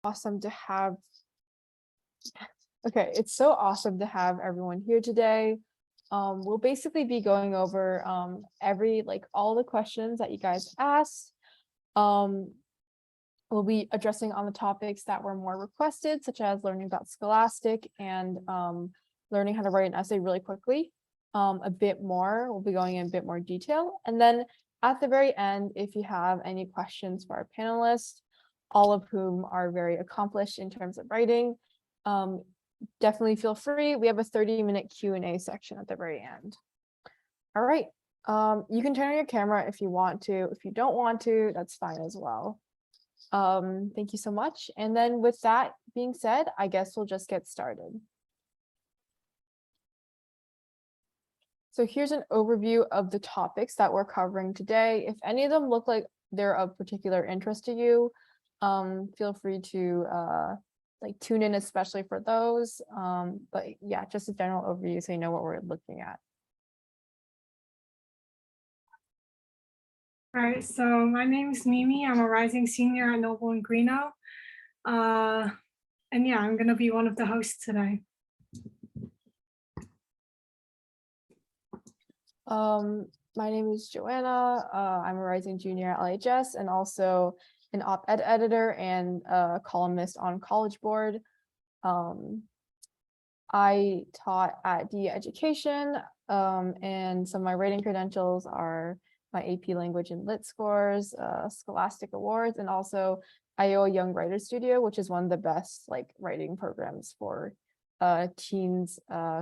Awesome to have. Okay, it's so awesome to have everyone here today. We'll basically be going over all the questions that you guys asked. We'll be addressing on the topics that were more requested, such as learning about Scholastic and learning how to write an essay really quickly. A bit more, we'll be going in a bit more detail. And then at the very end, if you have any questions for our panelists, all of whom are very accomplished in terms of writing, definitely feel free. We have a 30-minute Q&A section at the very end. All right, you can turn on your camera if you want to. If you don't want to, that's fine as well. Thank you so much. And then with that being said, I guess we'll just get started. So here's an overview of the topics that we're covering today. If any of them look like they're of particular interest to you, feel free to tune in, especially for those. But yeah, just a general overview so you know what we're looking at. All right, so my name is Mimi. I'm a rising senior at Noble and Greeno. And yeah, I'm gonna be one of the hosts today. My name is Joanna. I'm a rising junior at LHS and also an op-ed editor and a columnist on College Board. I taught at DE Education, and some of my writing credentials are my AP Language and Lit scores, Scholastic Awards, and also Iowa Young Writers Studio, which is one of the best writing programs for teens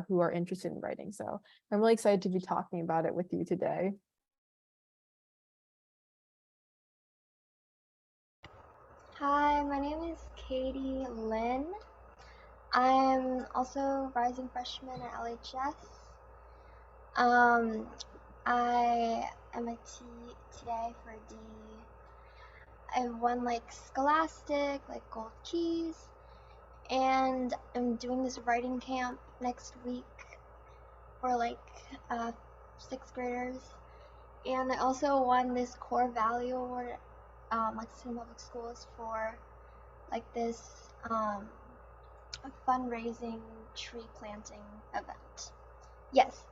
who are interested in writing. So I'm really excited to be talking about it with you today. Hi, my name is Katie Lynn. I'm also rising freshman at LHS. I am a TA for D. I've won Scholastic, gold keys, and I'm doing this writing camp next week for sixth graders. And I also won this core value award at Lexington Public Schools for this fundraising tree planting event. Yes,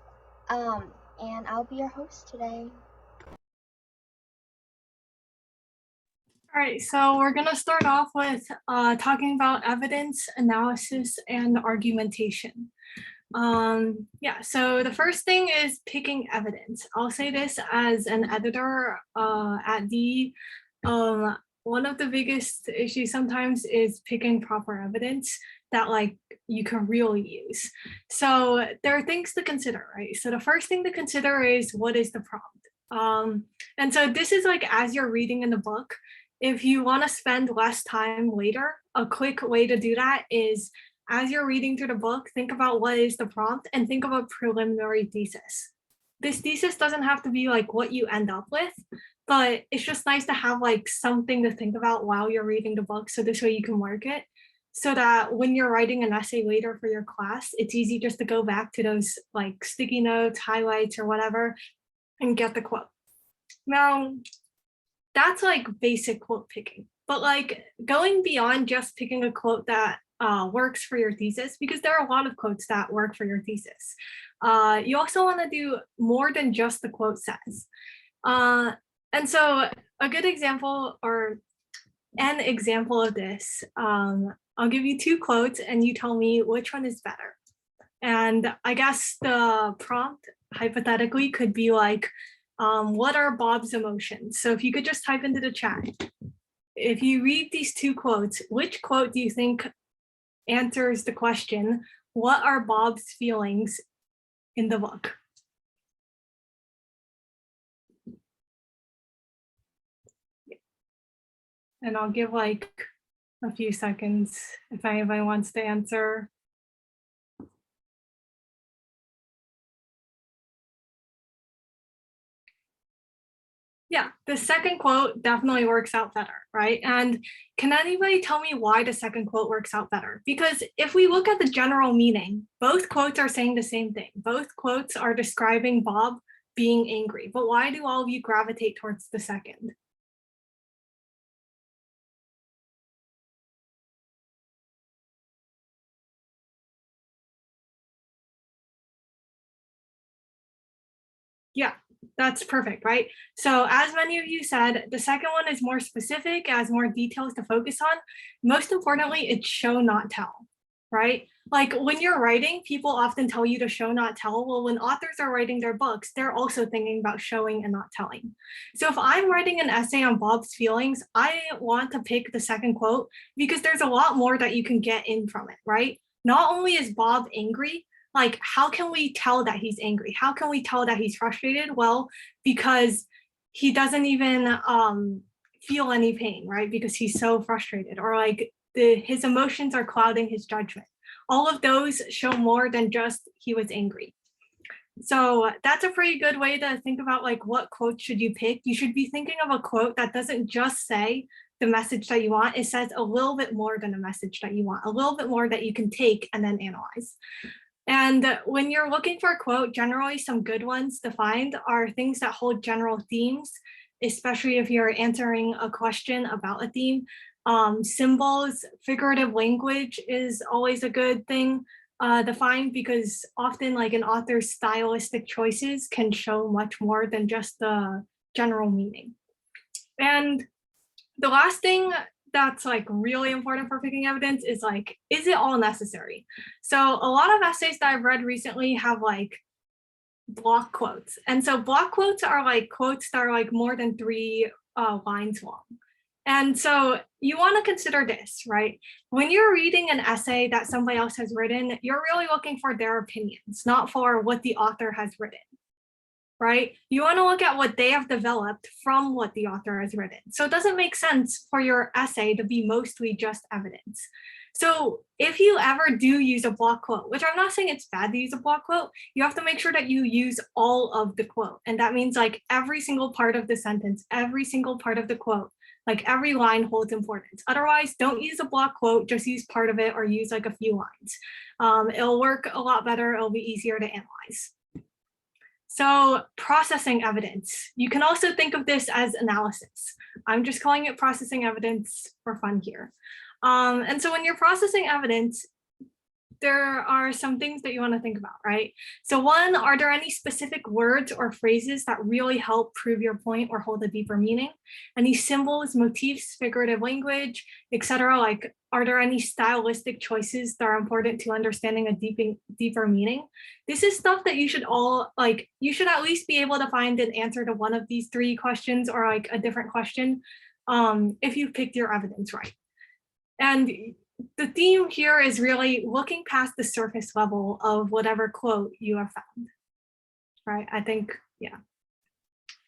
and I'll be your host today. All right, so we're gonna start off with talking about evidence, analysis, and argumentation. Yeah, so the first thing is picking evidence. I'll say this as an editor at DE. One of the biggest issues sometimes is picking proper evidence that you can really use. So there are things to consider, right? So the first thing to consider is, what is the prompt? And so this is as you're reading in the book, if you want to spend less time later, a quick way to do that is, as you're reading through the book, think about what is the prompt and think of a preliminary thesis. This thesis doesn't have to be what you end up with, but it's just nice to have something to think about while you're reading the book, so this way you can work it, so that when you're writing an essay later for your class, it's easy just to go back to those sticky notes, highlights, or whatever, and get the quote. Now, that's basic quote picking, but going beyond just picking a quote that works for your thesis, because there are a lot of quotes that work for your thesis. You also want to do more than just the quote says. And so a good example, or an example of this, I'll give you two quotes and you tell me which one is better. And I guess the prompt hypothetically could be what are Bob's emotions? So if you could just type into the chat, if you read these two quotes, which quote do you think answers the question, what are Bob's feelings in the book? And I'll give a few seconds if anybody wants to answer. Yeah, the second quote definitely works out better, right? And can anybody tell me why the second quote works out better? Because if we look at the general meaning, both quotes are saying the same thing. Both quotes are describing Bob being angry, but why do all of you gravitate towards the second? Yeah, that's perfect, right? So as many of you said, the second one is more specific, has more details to focus on. Most importantly, it's show not tell, right? Like when you're writing, people often tell you to show not tell. Well, when authors are writing their books, they're also thinking about showing and not telling. So if I'm writing an essay on Bob's feelings, I want to pick the second quote because there's a lot more that you can get in from it, right? Not only is Bob angry, like how can we tell that he's angry? How can we tell that he's frustrated? Well, because he doesn't even feel any pain, right? Because he's so frustrated, or like his emotions are clouding his judgment. All of those show more than just he was angry. So that's a pretty good way to think about like what quote should you pick. You should be thinking of a quote that doesn't just say the message that you want. It says a little bit more than the message that you want, a little bit more that you can take and then analyze. And when you're looking for a quote, generally some good ones to find are things that hold general themes, especially if you're answering a question about a theme. Symbols, figurative language is always a good thing to find because often like an author's stylistic choices can show much more than just the general meaning. And the last thing that's like really important for picking evidence is like, is it all necessary? So a lot of essays that I've read recently have like block quotes. And so block quotes are like quotes that are like more than 3 lines long. And so you want to consider this, right? When you're reading an essay that somebody else has written, you're really looking for their opinions, not for what the author has written, right? You want to look at what they have developed from what the author has written. So it doesn't make sense for your essay to be mostly just evidence. So if you ever do use a block quote, which I'm not saying it's bad to use a block quote, you have to make sure that you use all of the quote. And that means like every single part of the sentence, every single part of the quote, like every line holds importance. Otherwise, don't use a block quote, just use part of it or use like a few lines. It'll work a lot better. It'll be easier to analyze. So processing evidence. You can also think of this as analysis. I'm just calling it processing evidence for fun here. And so when you're processing evidence, there are some things that you want to think about, right? So one, are there any specific words or phrases that really help prove your point or hold a deeper meaning? Any symbols, motifs, figurative language, etc. Like, are there any stylistic choices that are important to understanding a deeper meaning? This is stuff that you should all, like, you should at least be able to find an answer to one of these 3 questions or like a different question if you picked your evidence right. And the theme here is really looking past the surface level of whatever quote you have found, right? I think, yeah,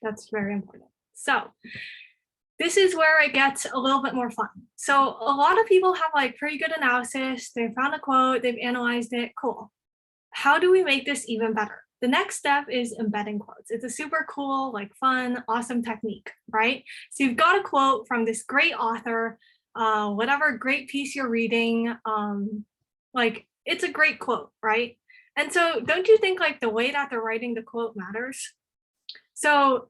that's very important. So this is where it gets a little bit more fun. So a lot of people have like pretty good analysis. They found a quote, they've analyzed it, cool. How do we make this even better? The next step is embedding quotes. It's a super cool, like fun, awesome technique, right? So you've got a quote from this great author, whatever great piece you're reading, like it's a great quote, right? And so don't you think like the way that they're writing the quote matters? So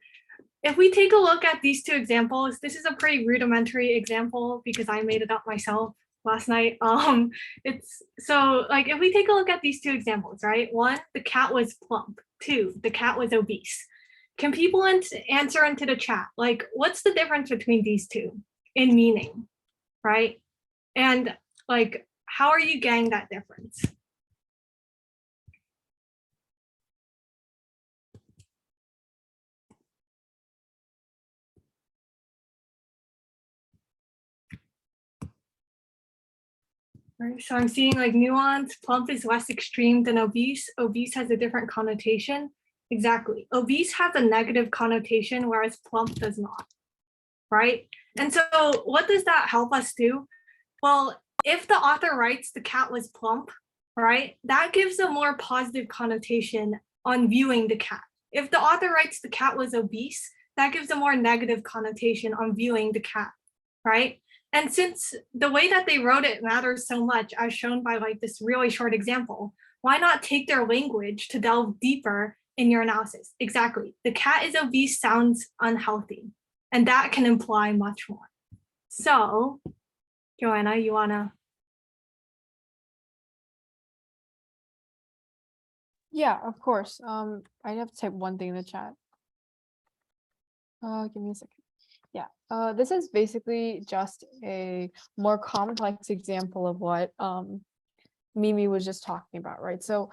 if we take a look at these 2 examples, this is a pretty rudimentary example because I made it up myself last night. It's so like if we take a look at these 2 examples, right? 1, the cat was plump. 2, the cat was obese. Can people answer into the chat? Like, what's the difference between these 2 in meaning? Right? And like, how are you getting that difference? Right, so I'm seeing like nuance, plump is less extreme than obese. Obese has a different connotation. Exactly. Obese has a negative connotation, whereas plump does not. Right? And so what does that help us do? Well, if the author writes the cat was plump, right, that gives a more positive connotation on viewing the cat. If the author writes the cat was obese, that gives a more negative connotation on viewing the cat, right? And since the way that they wrote it matters so much, as shown by like this really short example, why not take their language to delve deeper in your analysis? Exactly. The cat is obese sounds unhealthy, and that can imply much more. So, Joanna, you wanna? Yeah, of course. I have to type one thing in the chat. Give me a second. Yeah, this is basically just a more complex example of what Mimi was just talking about, right? So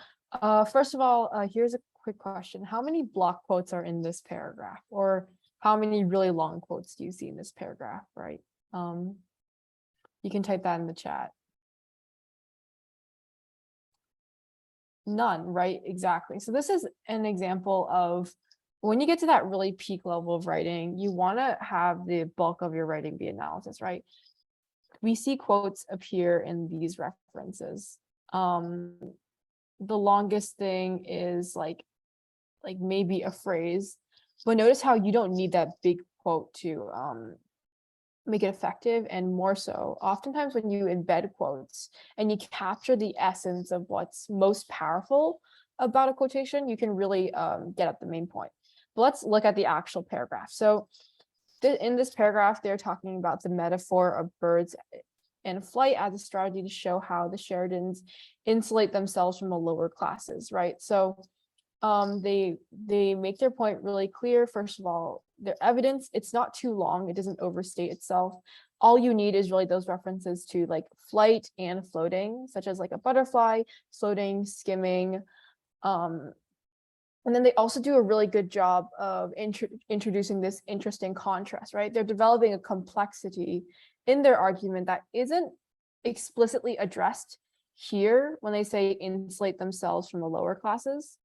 first of all, here's a quick question. How many block quotes are in this paragraph? Or how many really long quotes do you see in this paragraph, right? You can type that in the chat. None, right? Exactly. So this is an example of when you get to that really peak level of writing, you want to have the bulk of your writing be analysis, right? We see quotes appear in these references. The longest thing is like maybe a phrase, but notice how you don't need that big quote to make it effective. And more so, oftentimes when you embed quotes and you capture the essence of what's most powerful about a quotation, you can really get at the main point. But let's look at the actual paragraph. So in this paragraph, they're talking about the metaphor of birds and flight as a strategy to show how the Sheridans insulate themselves from the lower classes, right? So they make their point really clear. First of all, their evidence, it's not too long, it doesn't overstate itself. All you need is really those references to like flight and floating, such as like a butterfly, floating, skimming. And then they also do a really good job of introducing this interesting contrast, right? They're developing a complexity in their argument that isn't explicitly addressed here when they say insulate themselves from the lower classes.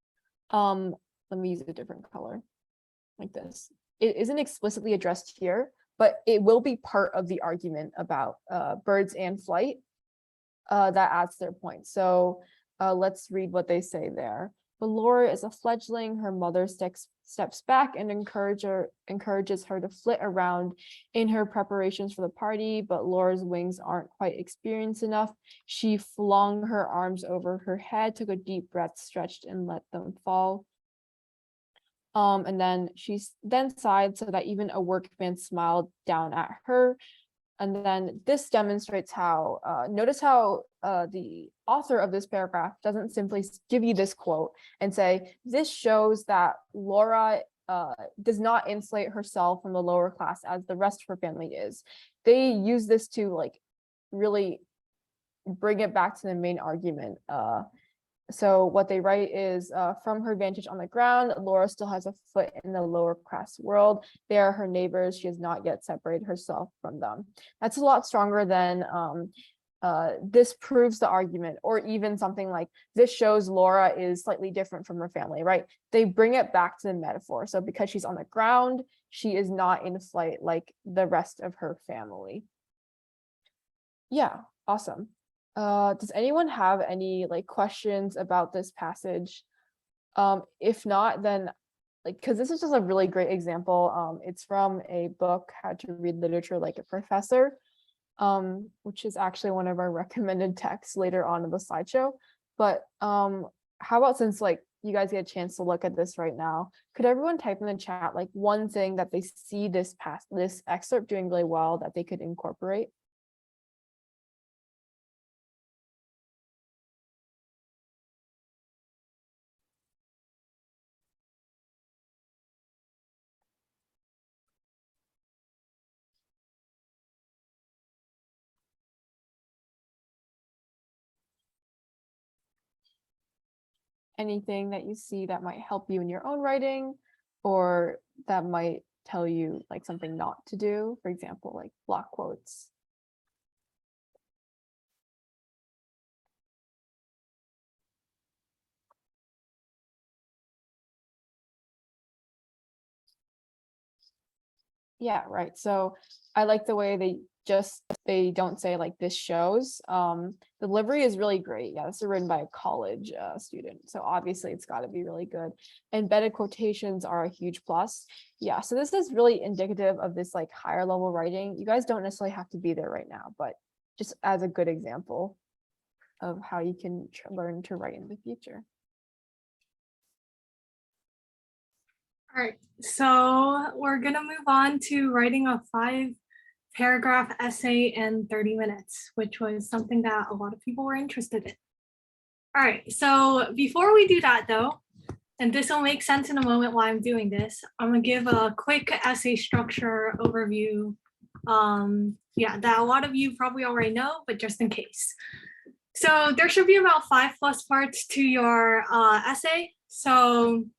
Let me use a different color like this. It isn't explicitly addressed here, but it will be part of the argument about birds and flight that adds their point. So let's read what they say there. But Laura is a fledgling. Her mother steps back and encourages her to flit around in her preparations for the party, but Laura's wings aren't quite experienced enough. She flung her arms over her head, took a deep breath, stretched, and let them fall. And then she then sighed so that even a workman smiled down at her. And then this demonstrates how, notice how the author of this paragraph doesn't simply give you this quote and say, this shows that Laura does not insulate herself from the lower class as the rest of her family is. They use this to like really bring it back to the main argument. So what they write is, from her vantage on the ground, Laura still has a foot in the lower class world. They are her neighbors. She has not yet separated herself from them. That's a lot stronger than this proves the argument, or even something like this shows Laura is slightly different from her family, right? They bring it back to the metaphor. So because she's on the ground, she is not in flight like the rest of her family. Yeah, awesome. Does anyone have any like questions about this passage? If not, then like, because this is just a really great example. It's from a book, How to Read Literature Like a Professor, which is actually one of our recommended texts later on in the slideshow. But how about, since like you guys get a chance to look at this right now, could everyone type in the chat like one thing that they see this excerpt doing really well that they could incorporate? Anything that you see that might help you in your own writing, or that might tell you like something not to do, for example, like block quotes. Yeah, right. So I like the way they don't say like this shows. The delivery is really great. Yeah, this is written by a college student, so obviously it's got to be really good. Embedded quotations are a huge plus. Yeah, so this is really indicative of this like higher level writing. You guys don't necessarily have to be there right now, but just as a good example of how you can learn to write in the future. All right, so we're gonna move on to writing a 5-paragraph essay in 30 minutes, which was something that a lot of people were interested in. All right, so before we do that though, and this will make sense in a moment why I'm doing this, I'm gonna give a quick essay structure overview. Yeah, that a lot of you probably already know, but just in case. So there should be about 5+ parts to your essay. So you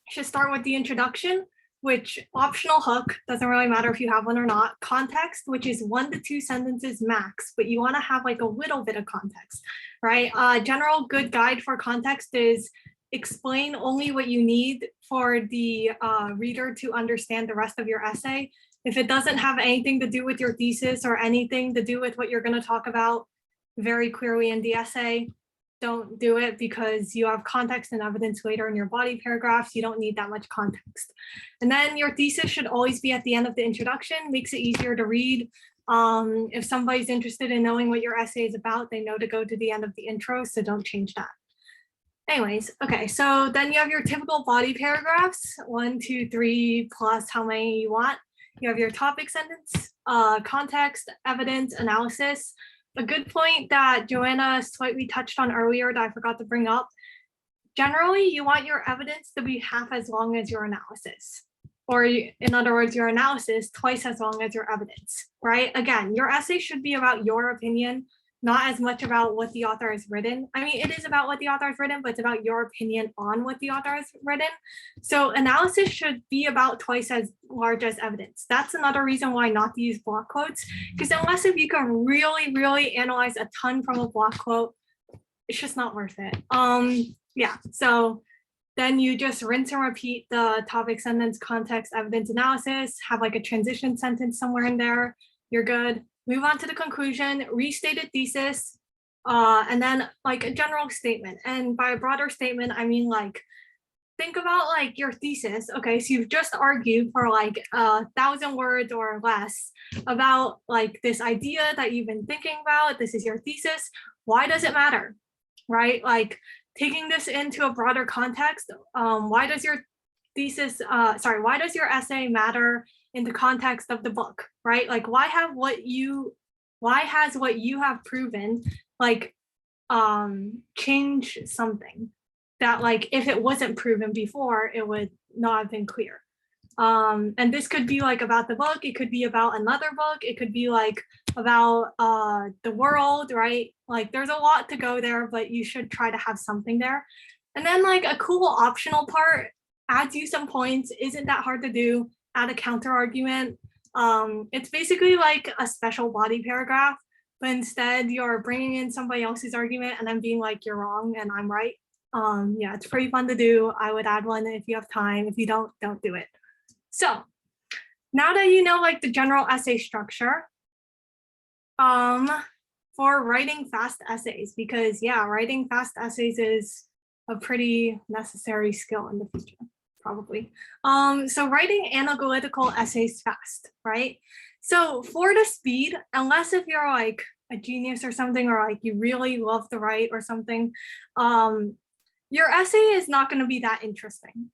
should start with the introduction, which optional hook, doesn't really matter if you have one or not. Context, which is 1 to 2 sentences max, but you want to have like a little bit of context, right? General good guide for context is explain only what you need for the reader to understand the rest of your essay. If it doesn't have anything to do with your thesis or anything to do with what you're going to talk about very clearly in the essay, don't do it, because you have context and evidence later in your body paragraphs. You don't need that much context. And then your thesis should always be at the end of the introduction, makes it easier to read. If somebody's interested in knowing what your essay is about, they know to go to the end of the intro, so don't change that. Anyways, okay, so then you have your typical body paragraphs, 1, 2, 3, plus how many you want. You have your topic sentence, context, evidence, analysis. A good point that Joanna slightly touched on earlier that I forgot to bring up. Generally, you want your evidence to be half as long as your analysis. Or in other words, your analysis twice as long as your evidence, right? Again, your essay should be about your opinion, not as much about what the author has written. I mean, it is about what the author has written, but it's about your opinion on what the author has written. So analysis should be about twice as large as evidence. That's another reason why not to use block quotes, because unless if you can really, really analyze a ton from a block quote, it's just not worth it. Yeah, so then you just rinse and repeat the topic, sentence, context, evidence, analysis, have like a transition sentence somewhere in there, you're good. Move on to the conclusion, restated thesis, and then like a general statement. And by a broader statement, I mean like, think about like your thesis. Okay, so you've just argued for like 1,000 words or less about like this idea that you've been thinking about. This is your thesis. Why does it matter, right? Like taking this into a broader context, why does your thesis, why does your essay matter in the context of the book, right? Like why has what you have proven like change something that like if it wasn't proven before, it would not have been clear. And this could be like about the book, it could be about another book, it could be like about the world, right? Like there's a lot to go there, but you should try to have something there. And then like a cool optional part adds you some points, isn't that hard to do, add a counter argument. It's basically like a special body paragraph, but instead you're bringing in somebody else's argument and then being like, you're wrong and I'm right. Yeah, it's pretty fun to do. I would add one if you have time. If you don't do it. So now that you know like the general essay structure, for writing fast essays, because yeah, writing fast essays is a pretty necessary skill in the future, probably. So writing analytical essays fast, right? So for the speed, unless if you're like a genius or something, or like you really love to write or something, your essay is not going to be that interesting,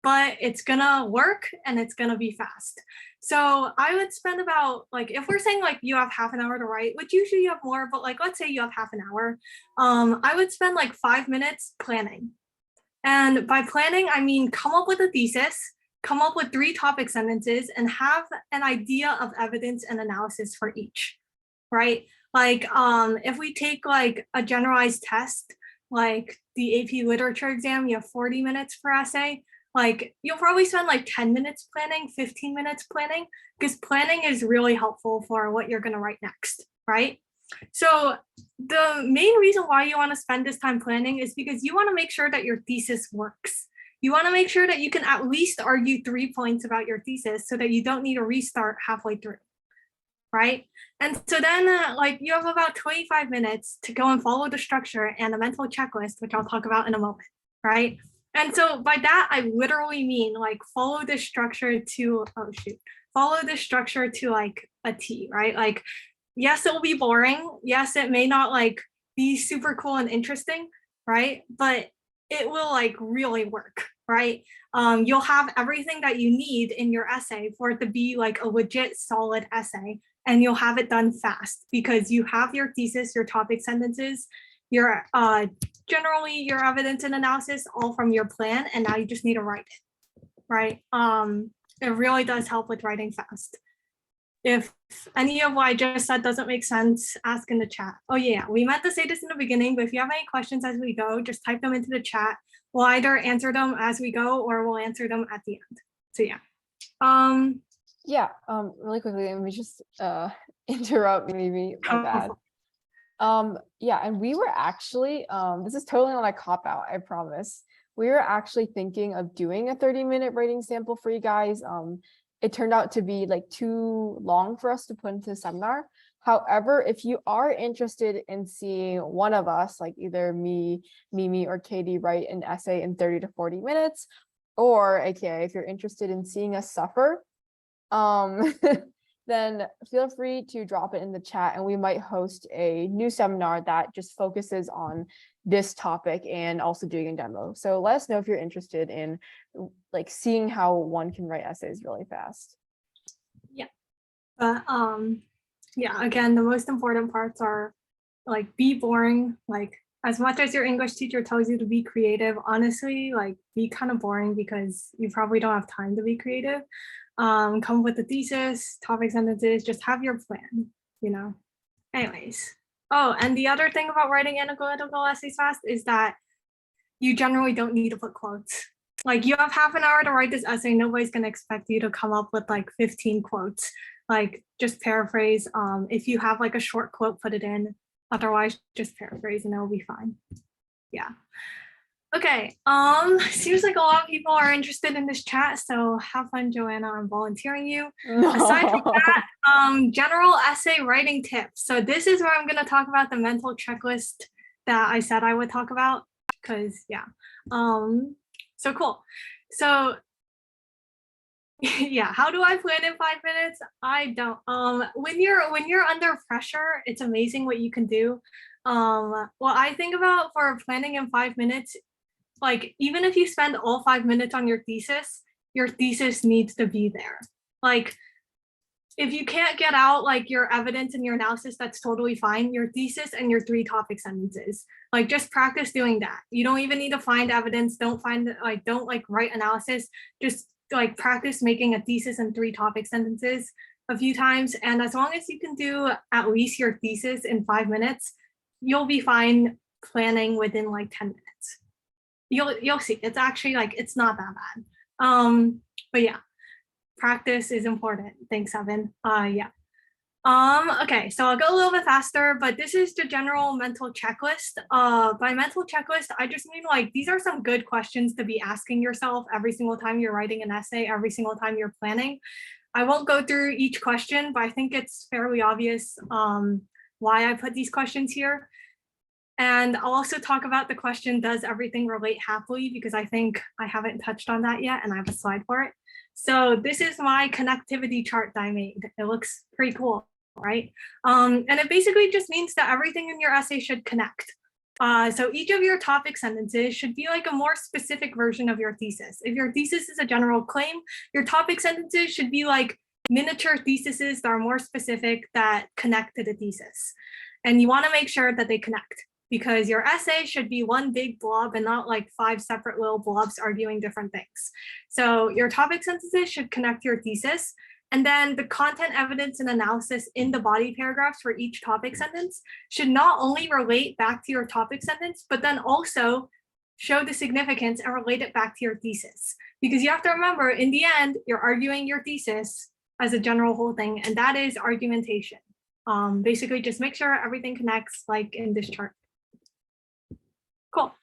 but it's gonna work and it's gonna be fast. So I would spend about like, if we're saying like you have half an hour to write, which usually you have more, but like let's say you have half an hour, I would spend like 5 minutes planning. And by planning, I mean come up with a thesis, come up with 3 topic sentences, and have an idea of evidence and analysis for each, right? Like if we take like a generalized test, like the AP literature exam, you have 40 minutes per essay. Like you'll probably spend like 10 minutes planning, 15 minutes planning, because planning is really helpful for what you're going to write next, right? So the main reason why you want to spend this time planning is because you want to make sure that your thesis works. You want to make sure that you can at least argue 3 points about your thesis so that you don't need to restart halfway through, right? And so then like you have about 25 minutes to go and follow the structure and a mental checklist, which I'll talk about in a moment, right? And so by that, I literally mean like follow this structure to, follow this structure to like a T, right? Like, yes, it will be boring. Yes, it may not like be super cool and interesting, right? But it will like really work, right? You'll have everything that you need in your essay for it to be like a legit solid essay, and you'll have it done fast because you have your thesis, your topic sentences, your generally your evidence and analysis all from your plan, and now you just need to write it, right? It really does help with writing fast. If any of what I just said doesn't make sense, ask in the chat. Oh yeah, we meant to say this in the beginning, but if you have any questions as we go, just type them into the chat. We'll either answer them as we go or we'll answer them at the end. So yeah. Yeah, really quickly, let me just interrupt, maybe, my bad. Yeah, and we were actually, this is totally not a cop-out, I promise. We were actually thinking of doing a 30-minute writing sample for you guys. It turned out to be like too long for us to put into the seminar. However, if you are interested in seeing one of us, like either me, Mimi, or Katie, write an essay in 30 to 40 minutes, or AKA, if you're interested in seeing us suffer, then feel free to drop it in the chat, and we might host a new seminar that just focuses on this topic and also doing a demo. So let us know if you're interested in like seeing how one can write essays really fast. Yeah, but yeah, again, the most important parts are like be boring. Like as much as your English teacher tells you to be creative, honestly, like be kind of boring because you probably don't have time to be creative. Come up with a thesis, topic sentences, just have your plan, you know. Anyways. Oh, and the other thing about writing analytical essays fast is that you generally don't need to put quotes. Like you have half an hour to write this essay, nobody's gonna expect you to come up with like 15 quotes. Like just paraphrase. If you have like a short quote, put it in. Otherwise, just paraphrase and it'll be fine. Yeah. Okay, seems like a lot of people are interested in this chat, so have fun, Joanna. I'm volunteering you. No. Aside from that, general essay writing tips. So this is where I'm going to talk about the mental checklist that I said I would talk about, because yeah. So cool. So yeah, how do I plan in 5 minutes? I don't. When you're under pressure, it's amazing what you can do. What I think about for planning in 5 minutes, like even if you spend all 5 minutes on your thesis needs to be there. Like if you can't get out like your evidence and your analysis, that's totally fine. Your thesis and your 3 topic sentences, like just practice doing that. You don't even need to find evidence. Don't write analysis. Just like practice making a thesis and 3 topic sentences a few times. And as long as you can do at least your thesis in 5 minutes, you'll be fine planning within like 10 minutes. You'll see, it's actually like, it's not that bad. But yeah, practice is important. Thanks, Evan. Yeah. Okay, so I'll go a little bit faster, but this is the general mental checklist. By mental checklist, I just mean like, these are some good questions to be asking yourself every single time you're writing an essay, every single time you're planning. I won't go through each question, but I think it's fairly obvious why I put these questions here. And I'll also talk about the question, does everything relate happily? Because I think I haven't touched on that yet, and I have a slide for it. So this is my connectivity chart that I made. It looks pretty cool, right? And it basically just means that everything in your essay should connect. So each of your topic sentences should be like a more specific version of your thesis. If your thesis is a general claim, your topic sentences should be like miniature theses that are more specific that connect to the thesis. And you want to make sure that they connect, because your essay should be one big blob and not like 5 separate little blobs arguing different things. So your topic sentences should connect to your thesis. And then the content, evidence, and analysis in the body paragraphs for each topic sentence should not only relate back to your topic sentence, but then also show the significance and relate it back to your thesis. Because you have to remember, in the end, you're arguing your thesis as a general whole thing, and that is argumentation. Basically, just make sure everything connects like in this chart. Cool.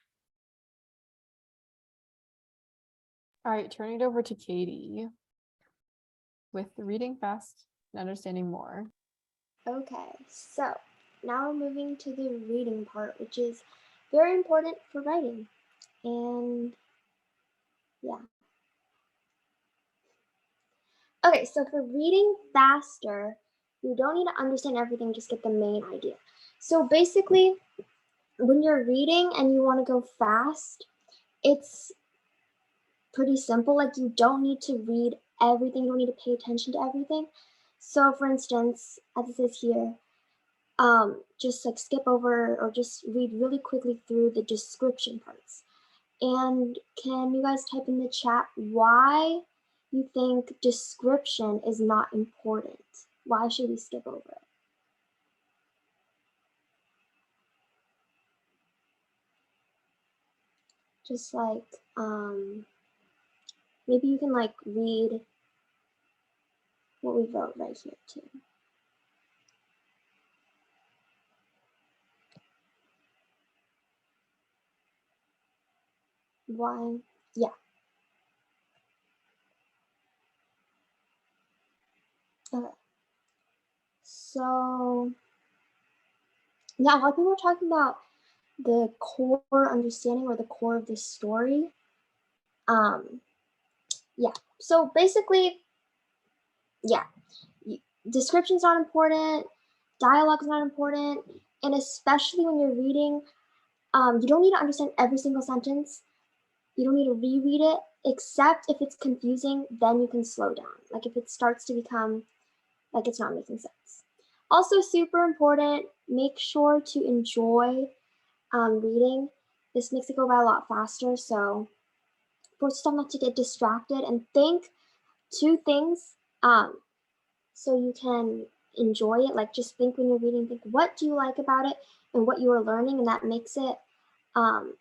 All right, turning it over to Katie with reading fast and understanding more. Okay, so now we're moving to the reading part, which is very important for writing. And yeah. Okay, so for reading faster, you don't need to understand everything, just get the main idea. So basically, when you're reading and you want to go fast, it's pretty simple. Like you don't need to read everything. You don't need to pay attention to everything. So for instance, as it says here, just like skip over or just read really quickly through the description parts. And can you guys type in the chat why you think description is not important? Why should we skip over it? Just like, maybe you can like read what we wrote right here too. Why? Yeah. Okay. So, yeah, a lot of people are talking about the core understanding or the core of the story. Yeah, so basically, yeah, description's not important, dialogue's not important, and especially when you're reading, you don't need to understand every single sentence. You don't need to reread it, except if it's confusing, then you can slow down. Like if it starts to become like it's not making sense. Also super important, make sure to enjoy reading. This makes it go by a lot faster, so force yourself not to get distracted and think 2 things so you can enjoy it. Like just think when you're reading, think what do you like about it and what you are learning, and that makes it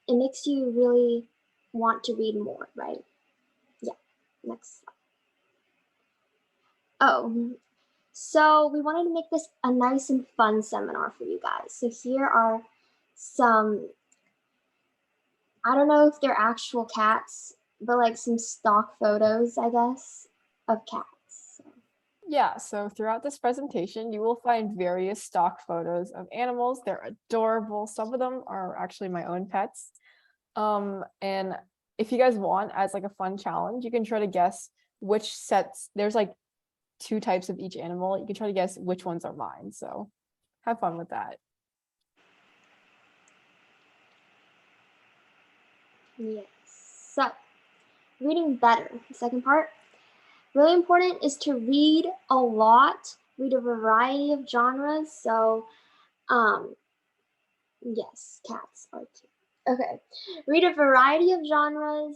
makes you really want to read more, right? Yeah, next slide. Oh, so we wanted to make this a nice and fun seminar for you guys. So here are some, I don't know if they're actual cats, but like some stock photos, I guess, of cats. Yeah, so throughout this presentation, you will find various stock photos of animals. They're adorable. Some of them are actually my own pets. And if you guys want, as like a fun challenge, you can try to guess which sets, there's like 2 types of each animal. You can try to guess which ones are mine. So have fun with that. Yes. So, reading better. The second part, really important is to read a lot, read a variety of genres. So, yes, cats are too. Okay, read a variety of genres,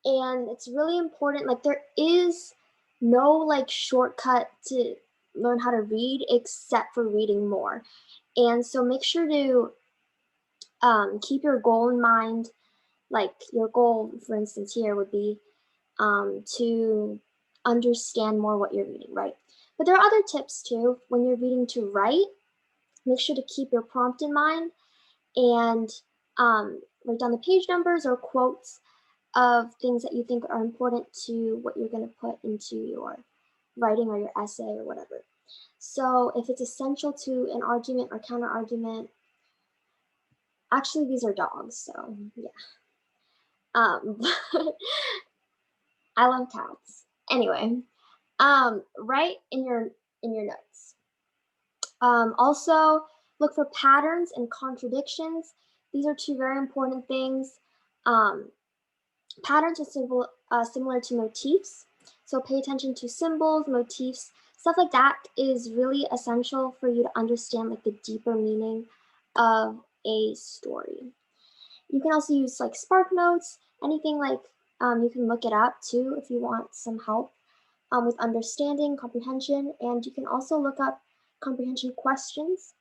and it's really important. Like there is no like shortcut to learn how to read except for reading more. And so make sure to keep your goal in mind. Like your goal, for instance, here would be to understand more what you're reading, right? But there are other tips too. When you're reading to write, make sure to keep your prompt in mind and write down the page numbers or quotes of things that you think are important to what you're going to put into your writing or your essay or whatever. So if it's essential to an argument or counter argument, actually these are dogs, so yeah. I love cats. Anyway, write in your notes. Also, look for patterns and contradictions. These are 2 very important things. Patterns are similar to motifs, so pay attention to symbols, motifs, stuff like that is really essential for you to understand like the deeper meaning of a story. You can also use like Spark Notes, anything like you can look it up too if you want some help with understanding, comprehension, and you can also look up comprehension questions.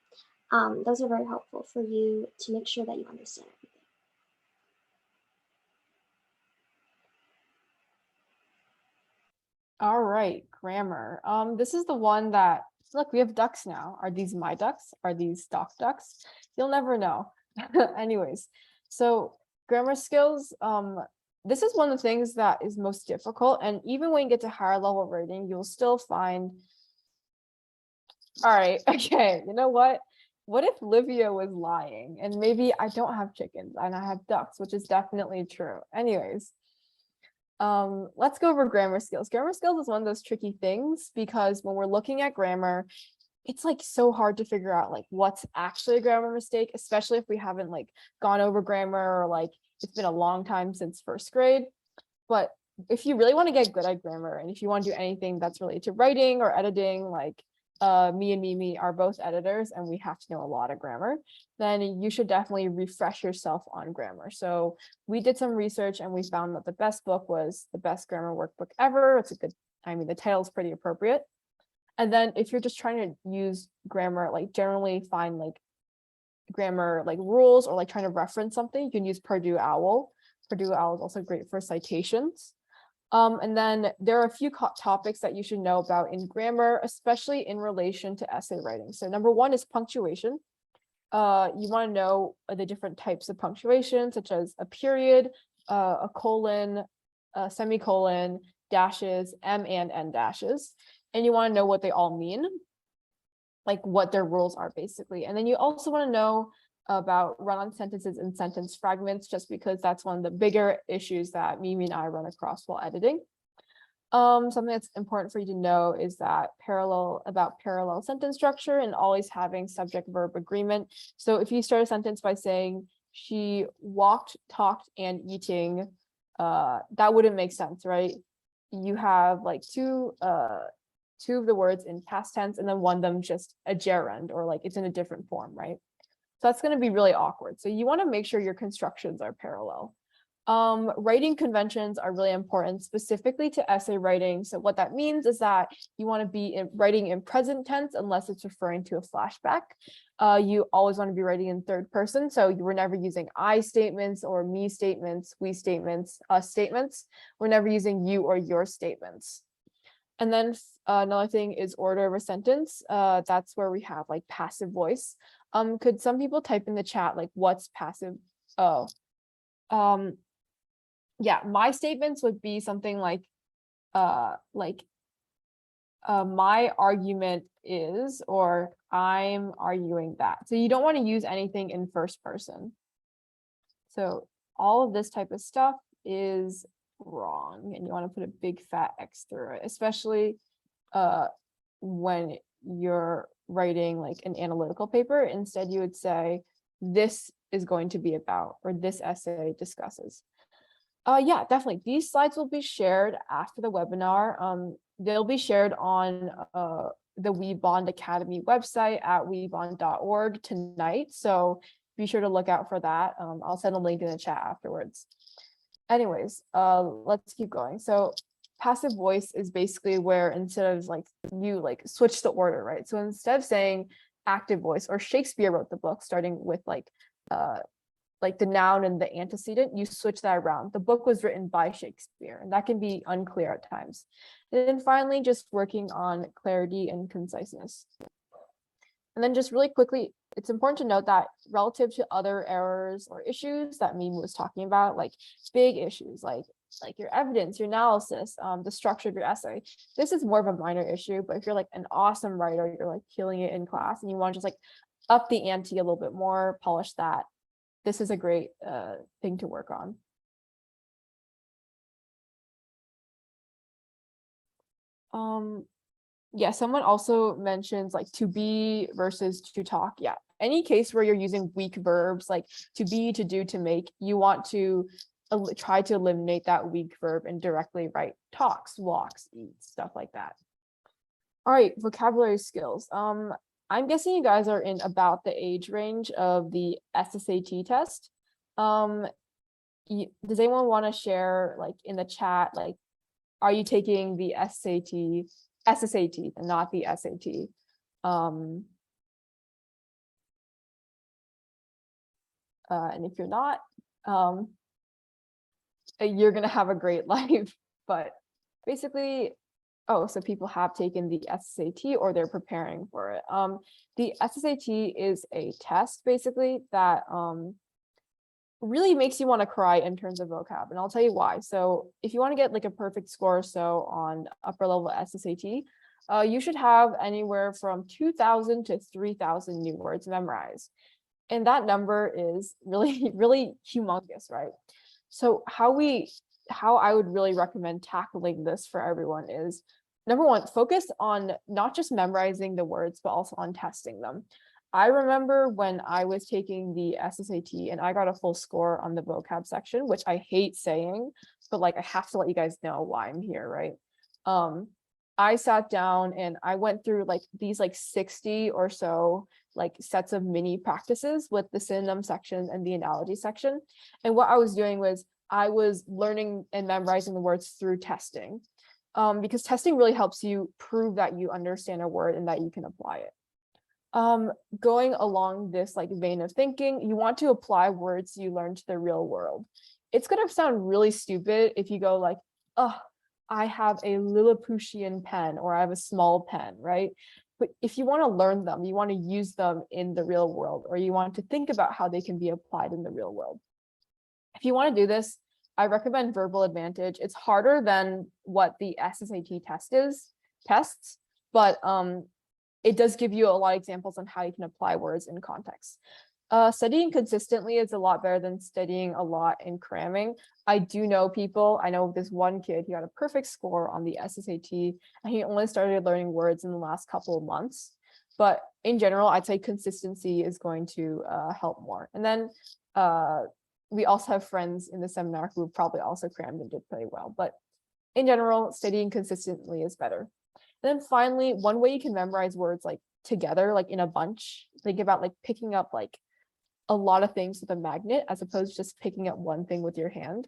Those are very helpful for you to make sure that you understand everything. All right, grammar. This is the one that, look, we have ducks now. Are these my ducks? Are these stock ducks? You'll never know. Anyways, so grammar skills, this is one of the things that is most difficult. And even when you get to higher level reading, you'll still find, all right, okay, you know what? What if Livia was lying and maybe I don't have chickens and I have ducks, which is definitely true. Anyways, let's go over grammar skills. Grammar skills is one of those tricky things because when we're looking at grammar, it's like so hard to figure out like what's actually a grammar mistake, especially if we haven't like gone over grammar or like it's been a long time since 1st grade. But if you really want to get good at grammar and if you want to do anything that's related to writing or editing, like me and Mimi are both editors and we have to know a lot of grammar, then you should definitely refresh yourself on grammar. So we did some research and we found that the best book was The Best Grammar Workbook Ever. It's a good, I mean, the title is pretty appropriate. And then if you're just trying to use grammar, like generally find like grammar like rules or like trying to reference something, you can use Purdue OWL. Purdue OWL is also great for citations. And then there are a few topics that you should know about in grammar, especially in relation to essay writing. So number one is punctuation. You want to know the different types of punctuation, such as a period, a colon, a semicolon, dashes, and N dashes. And you want to know what they all mean, like what their rules are basically. And then you also want to know about run-on sentences and sentence fragments, just because that's one of the bigger issues that Mimi and I run across while editing. Something that's important for you to know is that parallel sentence structure and always having subject-verb agreement. So if you start a sentence by saying she walked, talked, and eating, that wouldn't make sense, right? You have like two of the words in past tense and then one of them just a gerund or like it's in a different form, right? So that's going to be really awkward. So you want to make sure your constructions are parallel. Writing conventions are really important, specifically to essay writing. So what that means is that you want to be writing in present tense unless it's referring to a flashback. You always want to be writing in third person. So you were never using I statements or me statements, we statements, us statements. We're never using you or your statements. And then another thing is order of a sentence. That's where we have like passive voice. Could some people type in the chat like what's passive? Oh, yeah, my statements would be something like my argument is, or I'm arguing that. So you don't want to use anything in first person. So all of this type of stuff is wrong, and you want to put a big fat X through it, especially when you're writing like an analytical paper. Instead, you would say, this is going to be about, or this essay discusses. Yeah, definitely. These slides will be shared after the webinar. They'll be shared on the Weebond Academy website at weebond.org tonight. So be sure to look out for that. I'll send a link in the chat afterwards. Anyways, let's keep going. So passive voice is basically where instead of like you like switch the order, right? So instead of saying active voice, or Shakespeare wrote the book starting with like the noun and the antecedent, you switch that around. The book was written by Shakespeare, and that can be unclear at times. And then finally, just working on clarity and conciseness. And then just really quickly, it's important to note that relative to other errors or issues that Mimi was talking about, like big issues, like your evidence, your analysis, the structure of your essay, this is more of a minor issue. But if you're like an awesome writer, you're like killing it in class and you want to just like up the ante a little bit more, polish that, this is a great thing to work on. Yeah, someone also mentions like to be versus to talk. Yeah, any case where you're using weak verbs like to be, to do, to make, you want to try to eliminate that weak verb and directly write talks, walks, eats, stuff like that. All right, vocabulary skills. I'm guessing you guys are in about the age range of the SSAT test. Does anyone want to share like in the chat, like, are you taking the SSAT and not the SAT? And if you're not, you're gonna have a great life. But basically, oh, so people have taken the SSAT or they're preparing for it. The SSAT is a test basically that really makes you want to cry in terms of vocab, and I'll tell you why. So if you want to get like a perfect score or so on upper level SSAT, you should have anywhere from 2,000 to 3,000 new words memorized. And that number is really, really humongous, right? So how I would really recommend tackling this for everyone is, number one, focus on not just memorizing the words, but also on testing them. I remember when I was taking the SSAT and I got a full score on the vocab section, which I hate saying, but like I have to let you guys know why I'm here, right? I sat down and I went through like these like 60 or so like sets of mini practices with the synonym section and the analogy section. And what I was doing was I was learning and memorizing the words through testing, because testing really helps you prove that you understand a word and that you can apply it. Going along this like vein of thinking, you want to apply words you learn to the real world. It's gonna sound really stupid if you go like, oh, I have a Lilliputian pen or I have a small pen, right? But if you want to learn them, you want to use them in the real world, or you want to think about how they can be applied in the real world. If you want to do this, I recommend Verbal Advantage. It's harder than what the SSAT tests, but it does give you a lot of examples on how you can apply words in context. Studying consistently is a lot better than studying a lot and cramming. I do know people, I know this one kid, he got a perfect score on the SSAT and he only started learning words in the last couple of months. But in general, I'd say consistency is going to help more. And then we also have friends in the seminar who probably also crammed and did pretty well. But in general, studying consistently is better. And then finally, one way you can memorize words like together, like in a bunch, think about like picking up like a lot of things with a magnet as opposed to just picking up one thing with your hand.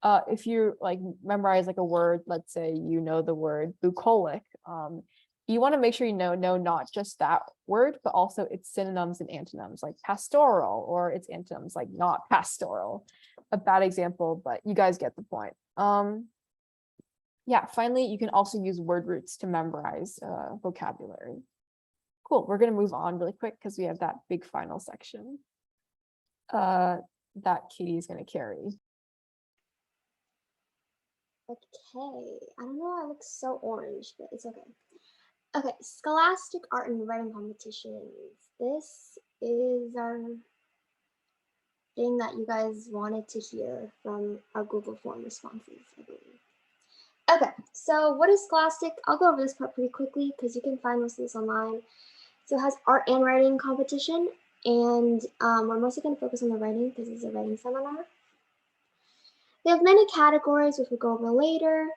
If you like memorize like a word, let's say you know the word bucolic, you want to make sure you know not just that word, but also its synonyms and antonyms like pastoral, or its antonyms like not pastoral. A bad example, but you guys get the point. Yeah, finally, you can also use word roots to memorize vocabulary. Cool, we're going to move on really quick because we have that big final section that Katie is going to carry. Okay, I don't know why I look so orange, but it's okay. Okay, Scholastic Art and Writing Competitions. This is our thing that you guys wanted to hear from our Google form responses, I believe. Okay, so what is Scholastic? I'll go over this part pretty quickly because you can find most of this online. So it has art and writing competition, and we're mostly going to focus on the writing because it's a writing seminar. They have many categories, which we'll go over later.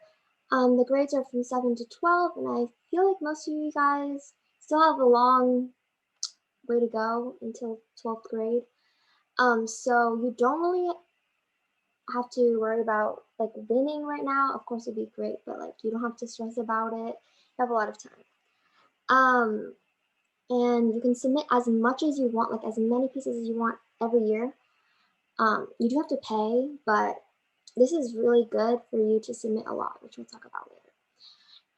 The grades are from 7 to 12, and I feel like most of you guys still have a long way to go until 12th grade. So you don't really have to worry about like winning right now. Of course, it'd be great, but like you don't have to stress about it. You have a lot of time. And you can submit as much as you want, like as many pieces as you want every year. You do have to pay, but this is really good for you to submit a lot, which we'll talk about later.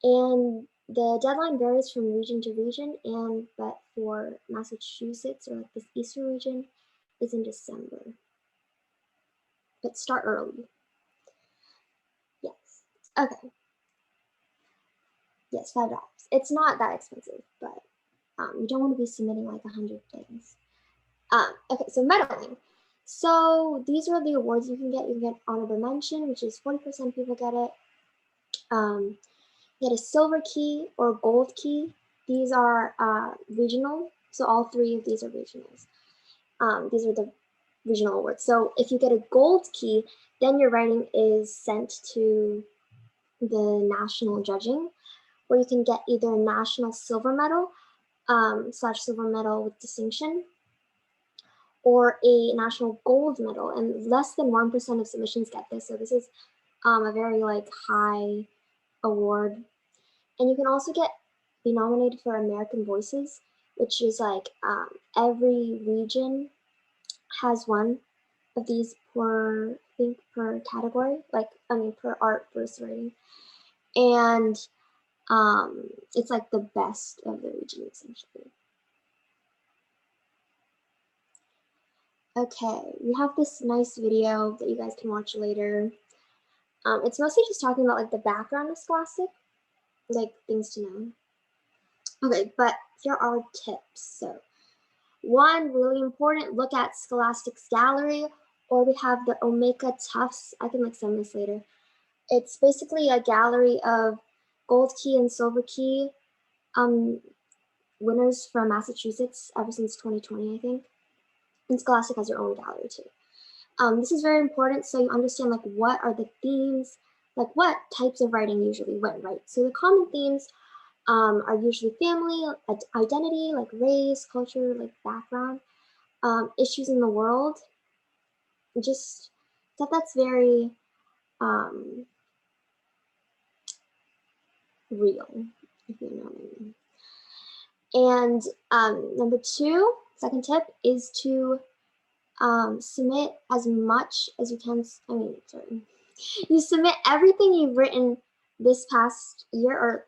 And the deadline varies from region to region, but for Massachusetts or like this eastern region is in December. But start early. Yes. Okay. Yes, $5. It's not that expensive, but you don't want to be submitting like 100 things. Okay, so medaling. So these are the awards you can get. You can get honorable mention, which is 40% people get it. You get a silver key or gold key. These are regional. So all three of these are regionals. These are the regional awards. So if you get a gold key, then your writing is sent to the national judging, where you can get either a national silver medal / silver medal with distinction, or a national gold medal, and less than 1% of submissions get this. So this is a very like high award. And you can also be nominated for American Voices, which is like every region has one of these per, I think, per category, like, I mean, per art versus writing. And it's like the best of the region, essentially. Okay, we have this nice video that you guys can watch later. It's mostly just talking about like the background of Scholastic, like things to know. Okay, but here are tips. So one, really important, look at Scholastic's gallery, or we have the Omeka Tufts. I can like send this later. It's basically a gallery of gold key and silver key winners from Massachusetts ever since 2020, I think. And Scholastic has their own gallery too. This is very important so you understand like what are the themes like what types of writing usually win, right? So the common themes are usually family, identity, like race, culture, like background, issues in the world, just stuff that's very real, if you know what I mean. And number two, second tip is to submit as much as you can. You submit everything you've written this past year, or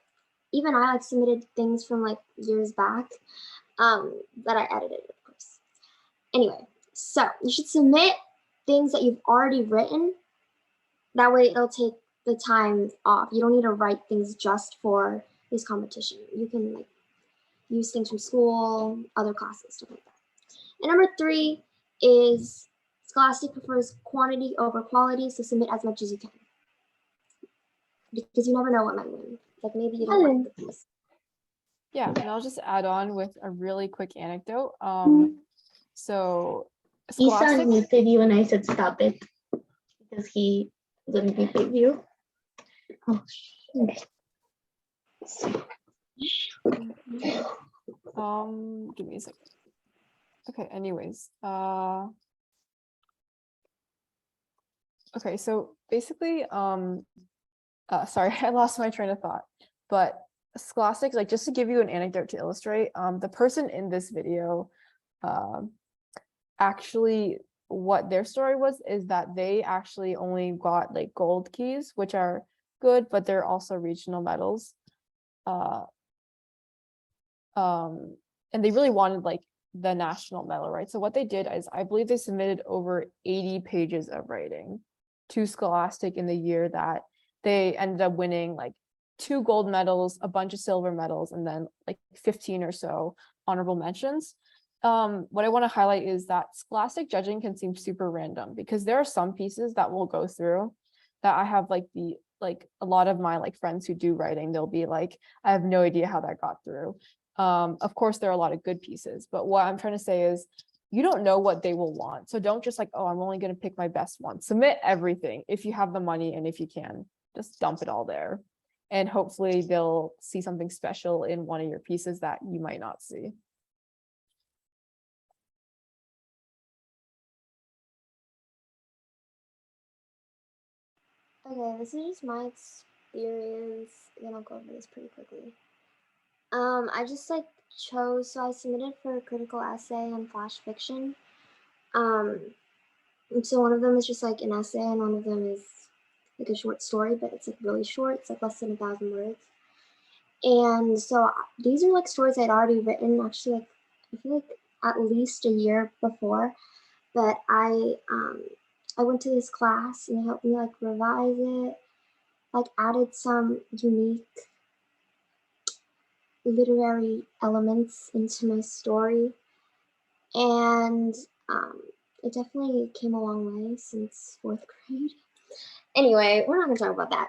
even I like submitted things from like years back that I edited, of course. Anyway, so you should submit things that you've already written. That way it'll take the time off. You don't need to write things just for this competition. You can like use things from school, other classes, stuff like that. And number three is Scholastic prefers quantity over quality, so submit as much as you can. Because you never know what might win. Like maybe you don't like the piece. Yeah, and I'll just add on with a really quick anecdote. So Isan Scholastic, muted you and I said stop it because he didn't mute you. Oh, okay. give me a second. Okay, anyways. Okay, so basically, sorry, I lost my train of thought, but Scholastic, like just to give you an anecdote to illustrate, the person in this video, actually what their story was is that they actually only got like gold keys, which are good, but they're also regional medals. And they really wanted like the national medal, right? So what they did is I believe they submitted over 80 pages of writing to Scholastic in the year that they ended up winning like 2 gold medals, a bunch of silver medals, and then like 15 or so honorable mentions. What I want to highlight is that Scholastic judging can seem super random because there are some pieces that we'll go through that I have like a lot of my like friends who do writing, they'll be like, I have no idea how that got through. Of course, there are a lot of good pieces, but what I'm trying to say is you don't know what they will want. So don't just like, oh, I'm only going to pick my best one. Submit everything if you have the money and if you can, just dump it all there. And hopefully they'll see something special in one of your pieces that you might not see. Okay, this is just my experience. Then I'll go over this pretty quickly. I just like chose, so I submitted for a critical essay on flash fiction. So one of them is just like an essay, and one of them is like a short story, but it's like really short. It's like less than 1,000 words. And so these are like stories I'd already written, actually, like I feel like at least a year before. But I went to this class and they helped me like revise it, like added some unique literary elements into my story, and it definitely came a long way since 4th grade. Anyway, we're not gonna talk about that.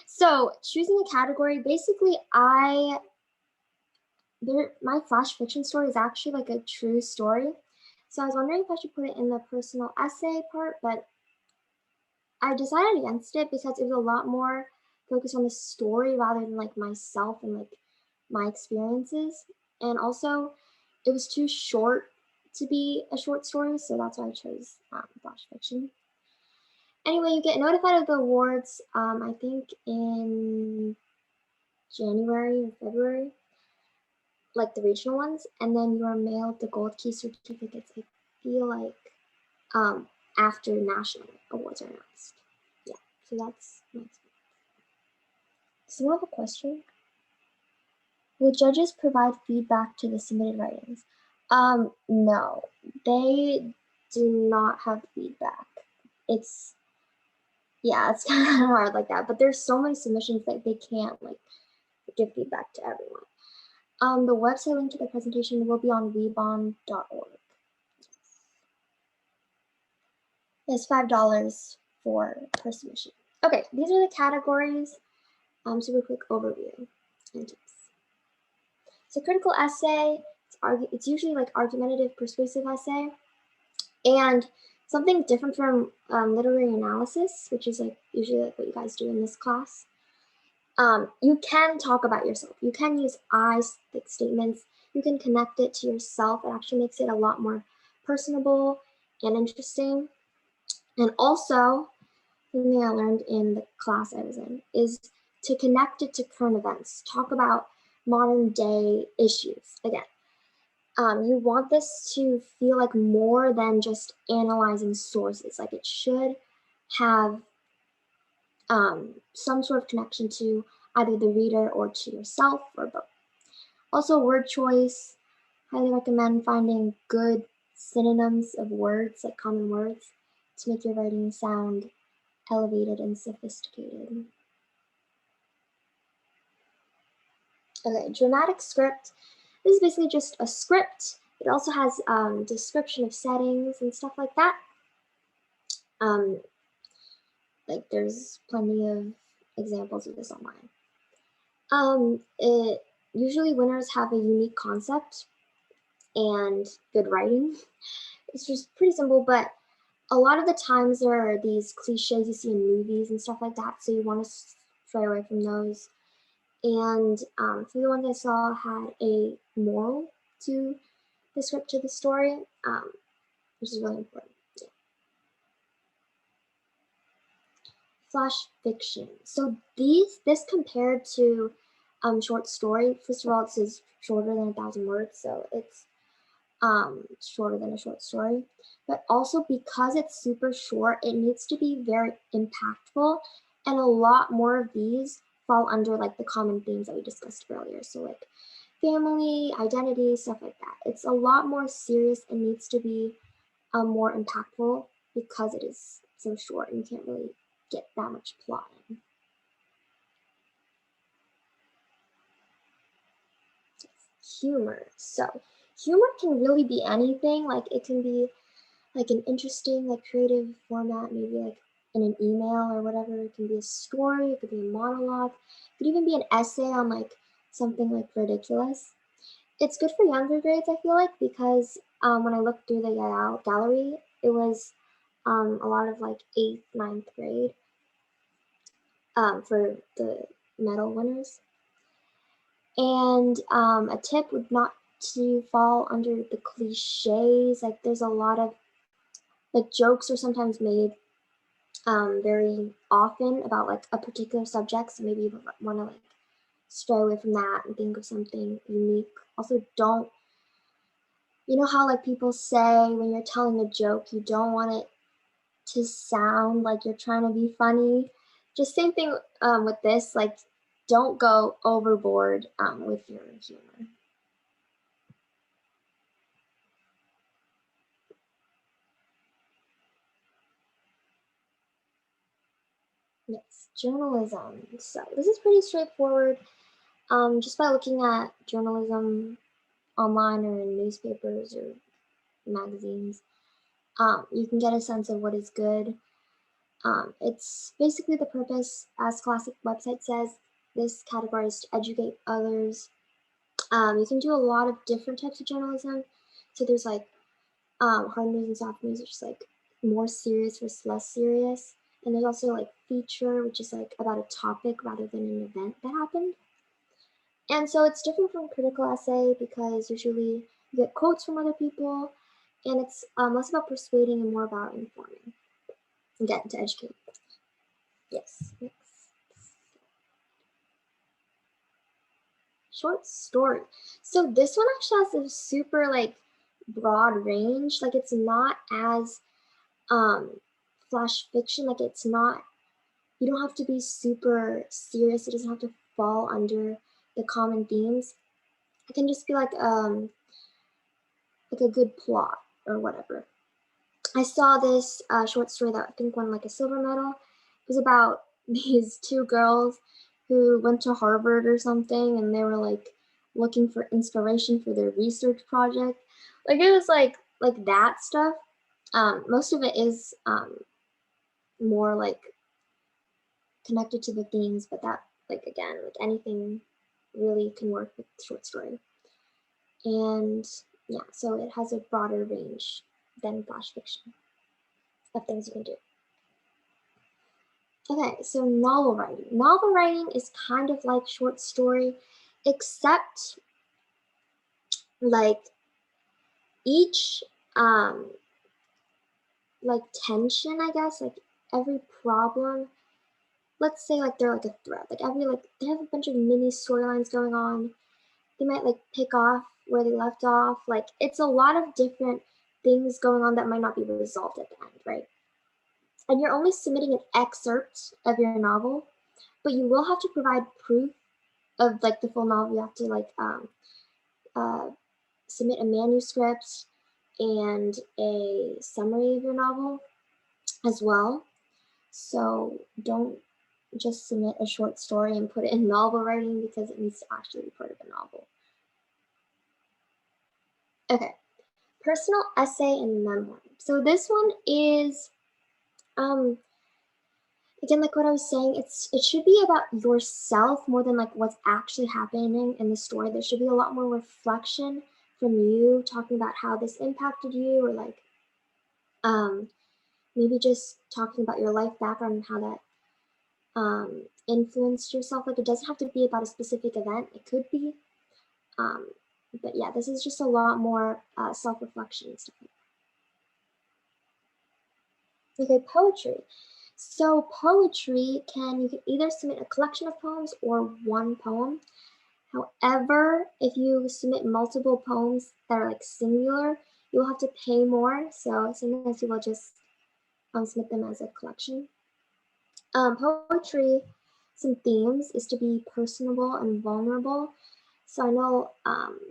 So choosing a category, basically my flash fiction story is actually like a true story. So I was wondering if I should put it in the personal essay part, but I decided against it because it was a lot more focused on the story rather than like myself and like my experiences. And also it was too short to be a short story, so that's why I chose flash fiction. Anyway, you get notified of the awards, I think in January or February, like the regional ones, and then you are mailed the gold key certificates, I feel like, after national awards are announced. Yeah, so that's my experience. Does anyone have a question? Will judges provide feedback to the submitted writings? No, they do not have feedback. It's kind of hard like that, but there's so many submissions that they can't like give feedback to everyone. The website link to the presentation will be on weebond.org. It's $5 per submission. Okay, these are the categories. Super quick overview and tips. So critical essay, it's usually like argumentative, persuasive essay, and something different from literary analysis, which is like usually like what you guys do in this class. You can talk about yourself. You can use I statements. You can connect it to yourself. It actually makes it a lot more personable and interesting. And also, something I learned in the class I was in is to connect it to current events. Talk about modern day issues. Again, you want this to feel like more than just analyzing sources. Like it should have some sort of connection to either the reader or to yourself or both. Also, word choice. Highly recommend finding good synonyms of words, like common words, to make your writing sound elevated and sophisticated. Okay, dramatic script. This is basically just a script. It also has description of settings and stuff like that. Like there's plenty of examples of this online. Usually winners have a unique concept and good writing. It's just pretty simple, but a lot of the times there are these cliches you see in movies and stuff like that, so you want to stray away from those. And some of the ones I saw had a moral to the script, to the story, which is really important. Yeah. Flash fiction. So this compared to short story. First of all, this is shorter than 1,000 words, so it's shorter than a short story. But also because it's super short, it needs to be very impactful, and a lot more of these fall under like the common themes that we discussed earlier. So like family, identity, stuff like that. It's a lot more serious and needs to be more impactful because it is so short and you can't really get that much plot in. Humor. So humor can really be anything. Like it can be like an interesting, like creative format, maybe like in an email or whatever. It can be a story, it could be a monologue, it could even be an essay on like something like ridiculous. It's good for younger grades, I feel like, because when I looked through the gallery, it was a lot of like 8th, 9th grade for the medal winners. And a tip would not to fall under the cliches. Like there's a lot of like jokes are sometimes made very often about like a particular subject, so maybe you want to like stray away from that and think of something unique. Also, don't, you know how like people say when you're telling a joke, you don't want it to sound like you're trying to be funny. Just same thing with this, like don't go overboard with your humor. Yes, journalism. So this is pretty straightforward. Just by looking at journalism online or in newspapers or magazines, you can get a sense of what is good. It's basically the purpose, as Scholastic website says, this category is to educate others. You can do a lot of different types of journalism. So there's like hard news and soft news, which is like more serious versus less serious. And there's also like feature, which is like about a topic rather than an event that happened. And so it's different from critical essay because usually you get quotes from other people, and it's less about persuading and more about informing and getting to educate. Yes, next. Short story. So this one actually has a super like broad range. Like it's not as flash fiction. Like it's not, you don't have to be super serious. It doesn't have to fall under the common themes. It can just be like a good plot or whatever. I saw this short story that I think won like a silver medal. It was about these two girls who went to Harvard or something, and they were like looking for inspiration for their research project. Like it was like that stuff. Most of it is more like connected to the themes, but that like again, like anything really can work with short story. And yeah, so it has a broader range than flash fiction. of things you can do. Okay, so novel writing. Novel writing is kind of like short story, except like each like tension, I guess, like every problem, let's say like they're like a thread, like they have a bunch of mini storylines going on. They might like pick off where they left off. Like it's a lot of different things going on that might not be resolved at the end, right? And you're only submitting an excerpt of your novel, but you will have to provide proof of like the full novel. You have to like submit a manuscript and a summary of your novel as well. So don't just submit a short story and put it in novel writing, because it needs to actually be part of the novel. Okay, personal essay and memoir. So this one is, again, like what I was saying, it should be about yourself more than like what's actually happening in the story. There should be a lot more reflection from you, talking about how this impacted you, or like maybe just talking about your life background and how that influenced yourself. Like it doesn't have to be about a specific event. It could be, but yeah, this is just a lot more self-reflection and stuff like that. Okay, poetry. So poetry you can either submit a collection of poems or one poem. However, if you submit multiple poems that are like singular, you'll have to pay more. So sometimes people just submit them as a collection. Poetry, some themes is to be personable and vulnerable. So I know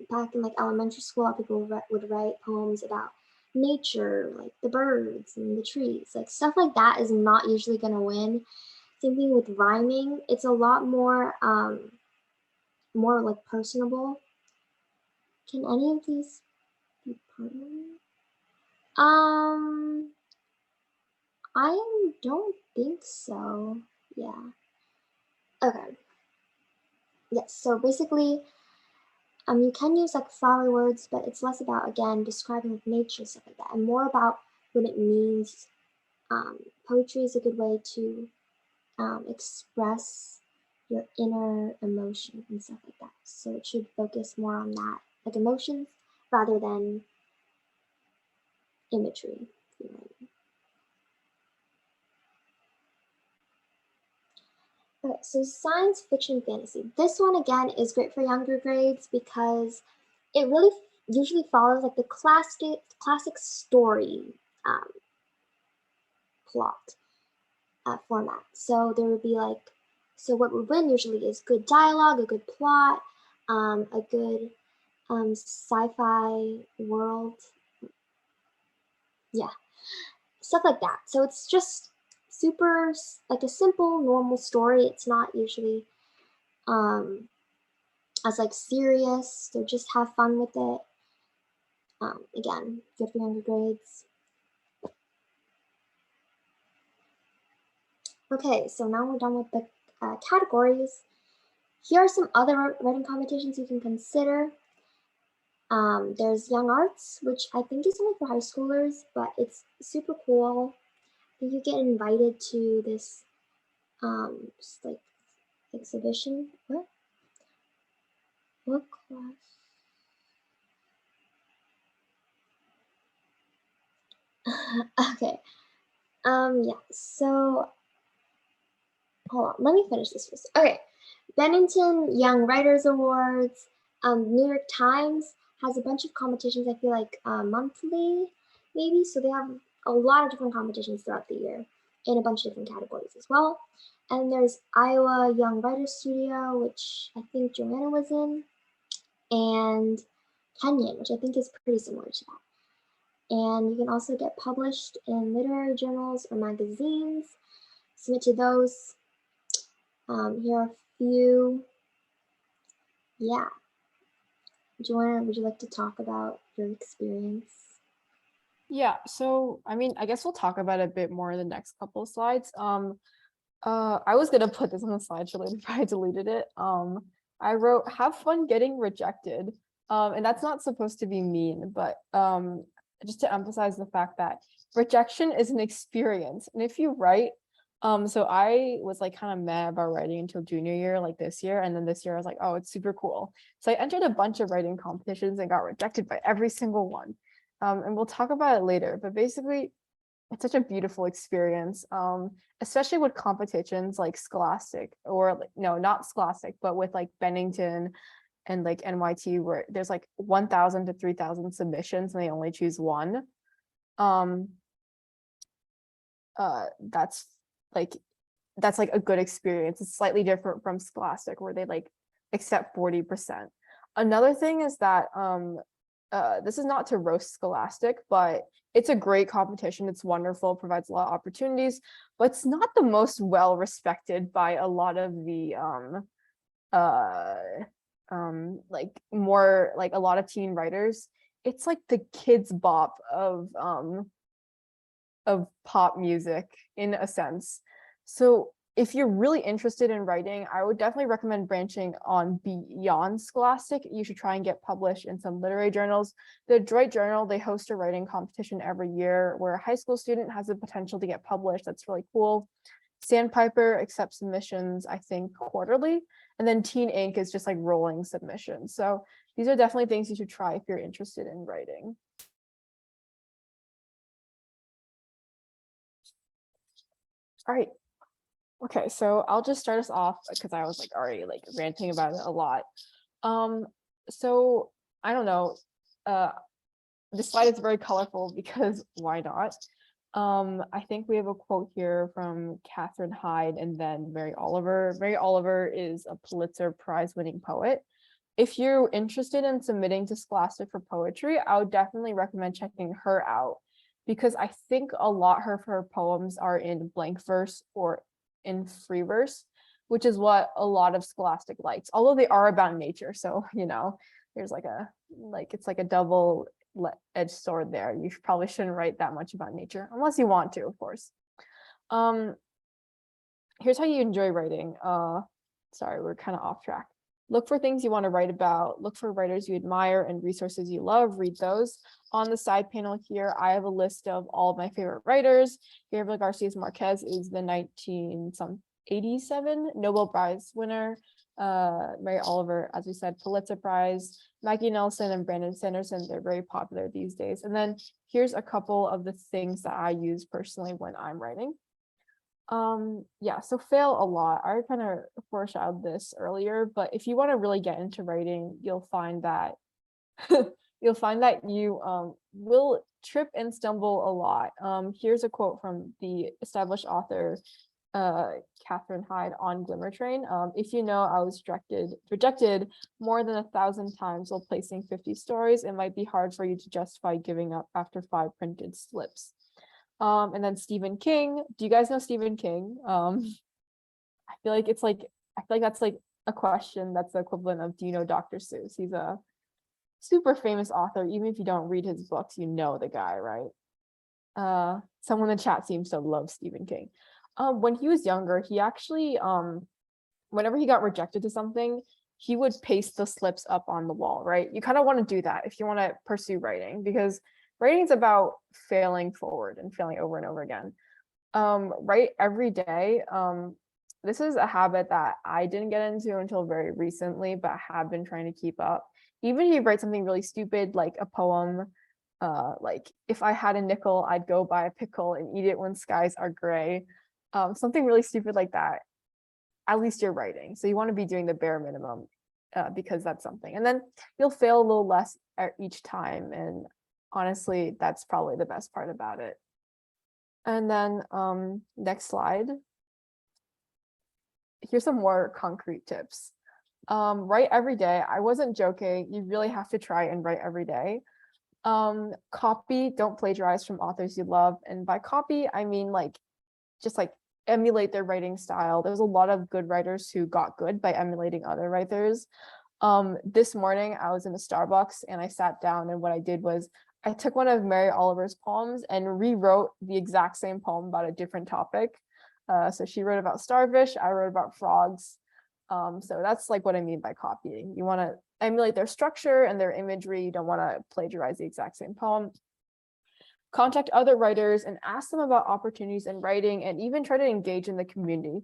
back in like elementary school, a lot of people would write poems about nature, like the birds and the trees. Like stuff like that is not usually going to win. Same thing with rhyming. It's a lot more more like personable. Can any of these be permanent? I don't think so. Yeah. Okay. Yes, so basically, you can use like flowery words, but it's less about, again, describing like nature, stuff like that, and more about what it means. Poetry is a good way to express your inner emotions and stuff like that. So it should focus more on that, like emotions, rather than imagery. Okay, so science fiction fantasy. This one again is great for younger grades because it really usually follows like the classic story plot format. So there would be like, so what would win usually is good dialogue, a good plot, a good sci-fi world. Yeah, stuff like that. So it's just super like a simple normal story. It's not usually as like serious, so just have fun with it. Again, good for younger grades. Okay, so now we're done with the categories. Here are some other writing competitions you can consider. There's Young Arts, which I think is only for high schoolers, but it's super cool. I think you get invited to this just like exhibition. What class? Okay. Yeah, so hold on, let me finish this first. Okay, Bennington Young Writers Awards, New York Times has a bunch of competitions, I feel like monthly, maybe, so they have a lot of different competitions throughout the year in a bunch of different categories as well. And there's Iowa Young Writers Studio, which I think Joanna was in, and Kenyon, which I think is pretty similar to that. And you can also get published in literary journals or magazines. Submit to those. Here are a few. Yeah. Joanna, would you like to talk about your experience? Yeah, so I mean, I guess we'll talk about it a bit more in the next couple of slides. I was gonna put this on the slideshow later, but I deleted it. I wrote, have fun getting rejected. And that's not supposed to be mean, but just to emphasize the fact that rejection is an experience. And if you write, so I was like kind of mad about writing until junior year, like this year. And then this year I was like, oh, it's super cool. So I entered a bunch of writing competitions and got rejected by every single one. And we'll talk about it later, but basically it's such a beautiful experience, especially with competitions like Scholastic or like, no, not Scholastic, but with like Bennington and like NYT, where there's like 1,000 to 3,000 submissions and they only choose one. That's like a good experience. It's slightly different from Scholastic, where they like accept 40%. Another thing is that this is not to roast Scholastic, but it's a great competition. It's wonderful, provides a lot of opportunities, but it's not the most well respected by a lot of the like more like a lot of teen writers. It's like the kids bop of pop music in a sense. So if you're really interested in writing, I would definitely recommend branching on beyond Scholastic. You should try and get published in some literary journals. The Droit Journal, they host a writing competition every year where a high school student has the potential to get published. That's really cool. Sandpiper accepts submissions, I think, quarterly. And then Teen Ink is just like rolling submissions. So these are definitely things you should try if you're interested in writing. All right. Okay, so I'll just start us off because I was like already like ranting about it a lot. So I don't know. This slide is very colorful because why not? I think we have a quote here from Catherine Hyde and then Mary Oliver. Mary Oliver is a Pulitzer Prize winning poet. If you're interested in submitting to Scholastic for poetry, I would definitely recommend checking her out because I think a lot of her poems are in blank verse or in free verse, which is what a lot of Scholastic likes, although they are about nature. So, you know, there's like it's like a double-edged sword there. You probably shouldn't write that much about nature unless you want to, of course. Here's how you enjoy writing. Sorry, we're kind of off track. Look for things you want to write about. Look for writers you admire and resources you love. Read those. On the side panel here, I have a list of all of my favorite writers. Gabriel Garcia Marquez is the 1987 Nobel Prize winner. Mary Oliver, as we said, Pulitzer Prize. Maggie Nelson and Brandon Sanderson, they're very popular these days. And then here's a couple of the things that I use personally when I'm writing. Yeah, so fail a lot. I kind of foreshadowed this earlier, but if you want to really get into writing, you'll find that you will trip and stumble a lot. Here's a quote from the established author Catherine Hyde on Glimmer Train. If you know I was rejected more than 1,000 times while placing 50 stories, it might be hard for you to justify giving up after 5 printed slips. And then Stephen King. Do you guys know Stephen King? I feel like that's like a question that's the equivalent of, do you know Dr. Seuss? He's a super famous author. Even if you don't read his books, you know the guy, right? Someone in the chat seems to love Stephen King. When he was younger, he actually, whenever he got rejected to something, he would paste the slips up on the wall, right? You kind of want to do that if you want to pursue writing, because writing is about failing forward and failing over and over again. Write every day. This is a habit that I didn't get into until very recently, but have been trying to keep up. Even if you write something really stupid, like a poem, like if I had a nickel, I'd go buy a pickle and eat it when skies are gray. Something really stupid like that. At least you're writing. So you want to be doing the bare minimum because that's something. And then you'll fail a little less each time. And honestly, that's probably the best part about it. And then next slide. Here's some more concrete tips. Write every day. I wasn't joking. You really have to try and write every day. Copy, don't plagiarize from authors you love. And by copy, I mean just emulate their writing style. There's a lot of good writers who got good by emulating other writers. This morning I was in a Starbucks and I sat down, and what I did was I took one of Mary Oliver's poems and rewrote the exact same poem about a different topic. So she wrote about starfish, I wrote about frogs. So that's like what I mean by copying. You want to emulate their structure and their imagery. You don't want to plagiarize the exact same poem. contact other writers and ask them about opportunities in writing, and even try to engage in the community.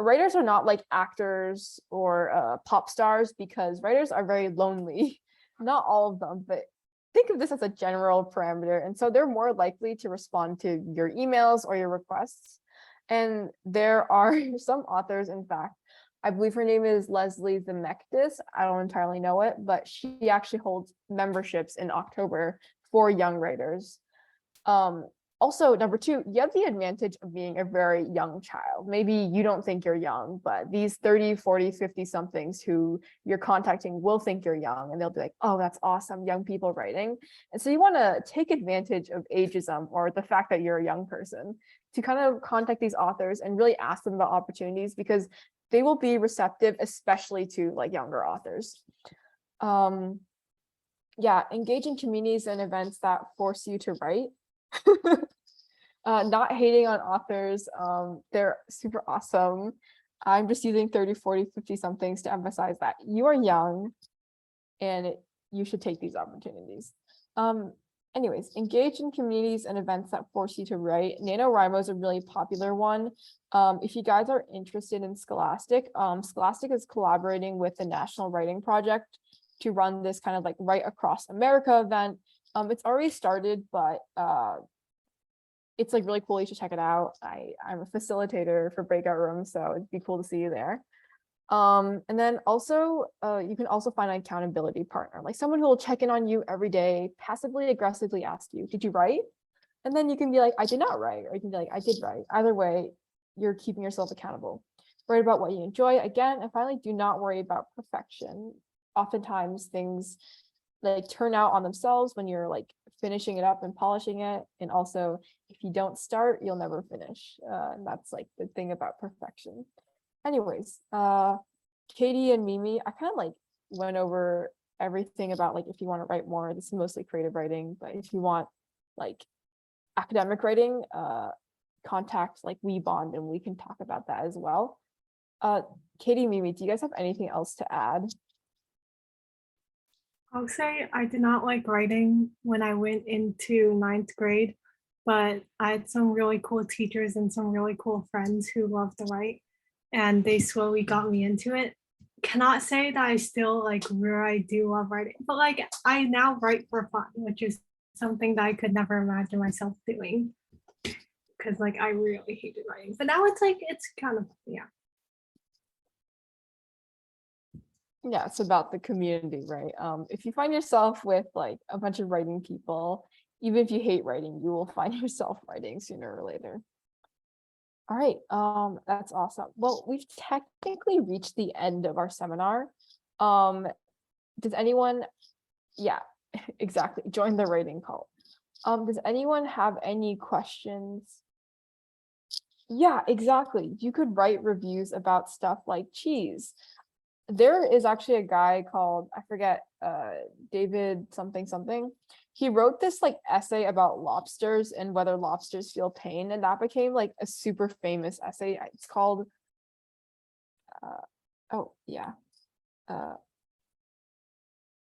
Writers are not like actors or pop stars, because writers are very lonely. Not all of them, but think of this as a general parameter. And so they're more likely to respond to your emails or your requests. And there are some authors, in fact, I believe her name is Leslie Zemectis. I don't entirely know it, but she actually holds memberships in October for young writers. Also, number two, you have the advantage of being a very young child. Maybe you don't think you're young, but these 30, 40, 50 somethings who you're contacting will think you're young, and they'll be like, oh, that's awesome, young people writing. And so you want to take advantage of ageism, or the fact that you're a young person, to kind of contact these authors and really ask them about opportunities, because they will be receptive, especially to like younger authors. Yeah, engage in communities and events that force you to write. Not hating on authors, they're super awesome. I'm just using 30, 40, 50 somethings to emphasize that you are young and you should take these opportunities. Anyways, engage in communities and events that force you to write. NaNoWriMo is a really popular one. If you guys are interested in Scholastic, Scholastic is collaborating with the National Writing Project to run this kind of like Write Across America event. It's already started, but it's like really cool. You should check it out. I'm a facilitator for breakout rooms, so it'd be cool to see you there. And then also, you can also find an accountability partner, like someone who will check in on you every day, passively aggressively ask you, did you write? And then you can be like, I did not write, or you can be like, I did write. Either way, you're keeping yourself accountable. Write about what you enjoy. Again, and finally, do not worry about perfection. Oftentimes things like turn out on themselves when you're like finishing it up and polishing it. And also, if you don't start, you'll never finish. And that's like the thing about perfection. Anyways, Katie and Mimi, I kind of like went over everything about like if you want to write more. This is mostly creative writing, but if you want like academic writing, contact like Weebond and we can talk about that as well. Katie, Mimi, do you guys have anything else to add? I'll say I did not like writing when I went into 9th grade, but I had some really cool teachers and some really cool friends who loved to write, and they slowly got me into it. Cannot say that I still like where I do love writing, but like I now write for fun, which is something that I could never imagine myself doing, because like I really hated writing, but now it's like it's kind of, yeah. Yeah, it's about the community, right? If you find yourself with like a bunch of writing people, even if you hate writing, you will find yourself writing sooner or later. All right, that's awesome. Well, we've technically reached the end of our seminar. Does anyone, yeah, exactly, join the writing cult. Does anyone have any questions? Yeah, exactly. You could write reviews about stuff like cheese. There is actually a guy called, I forget, David something something. He wrote this like essay about lobsters and whether lobsters feel pain, and that became like a super famous essay. It's called oh yeah, let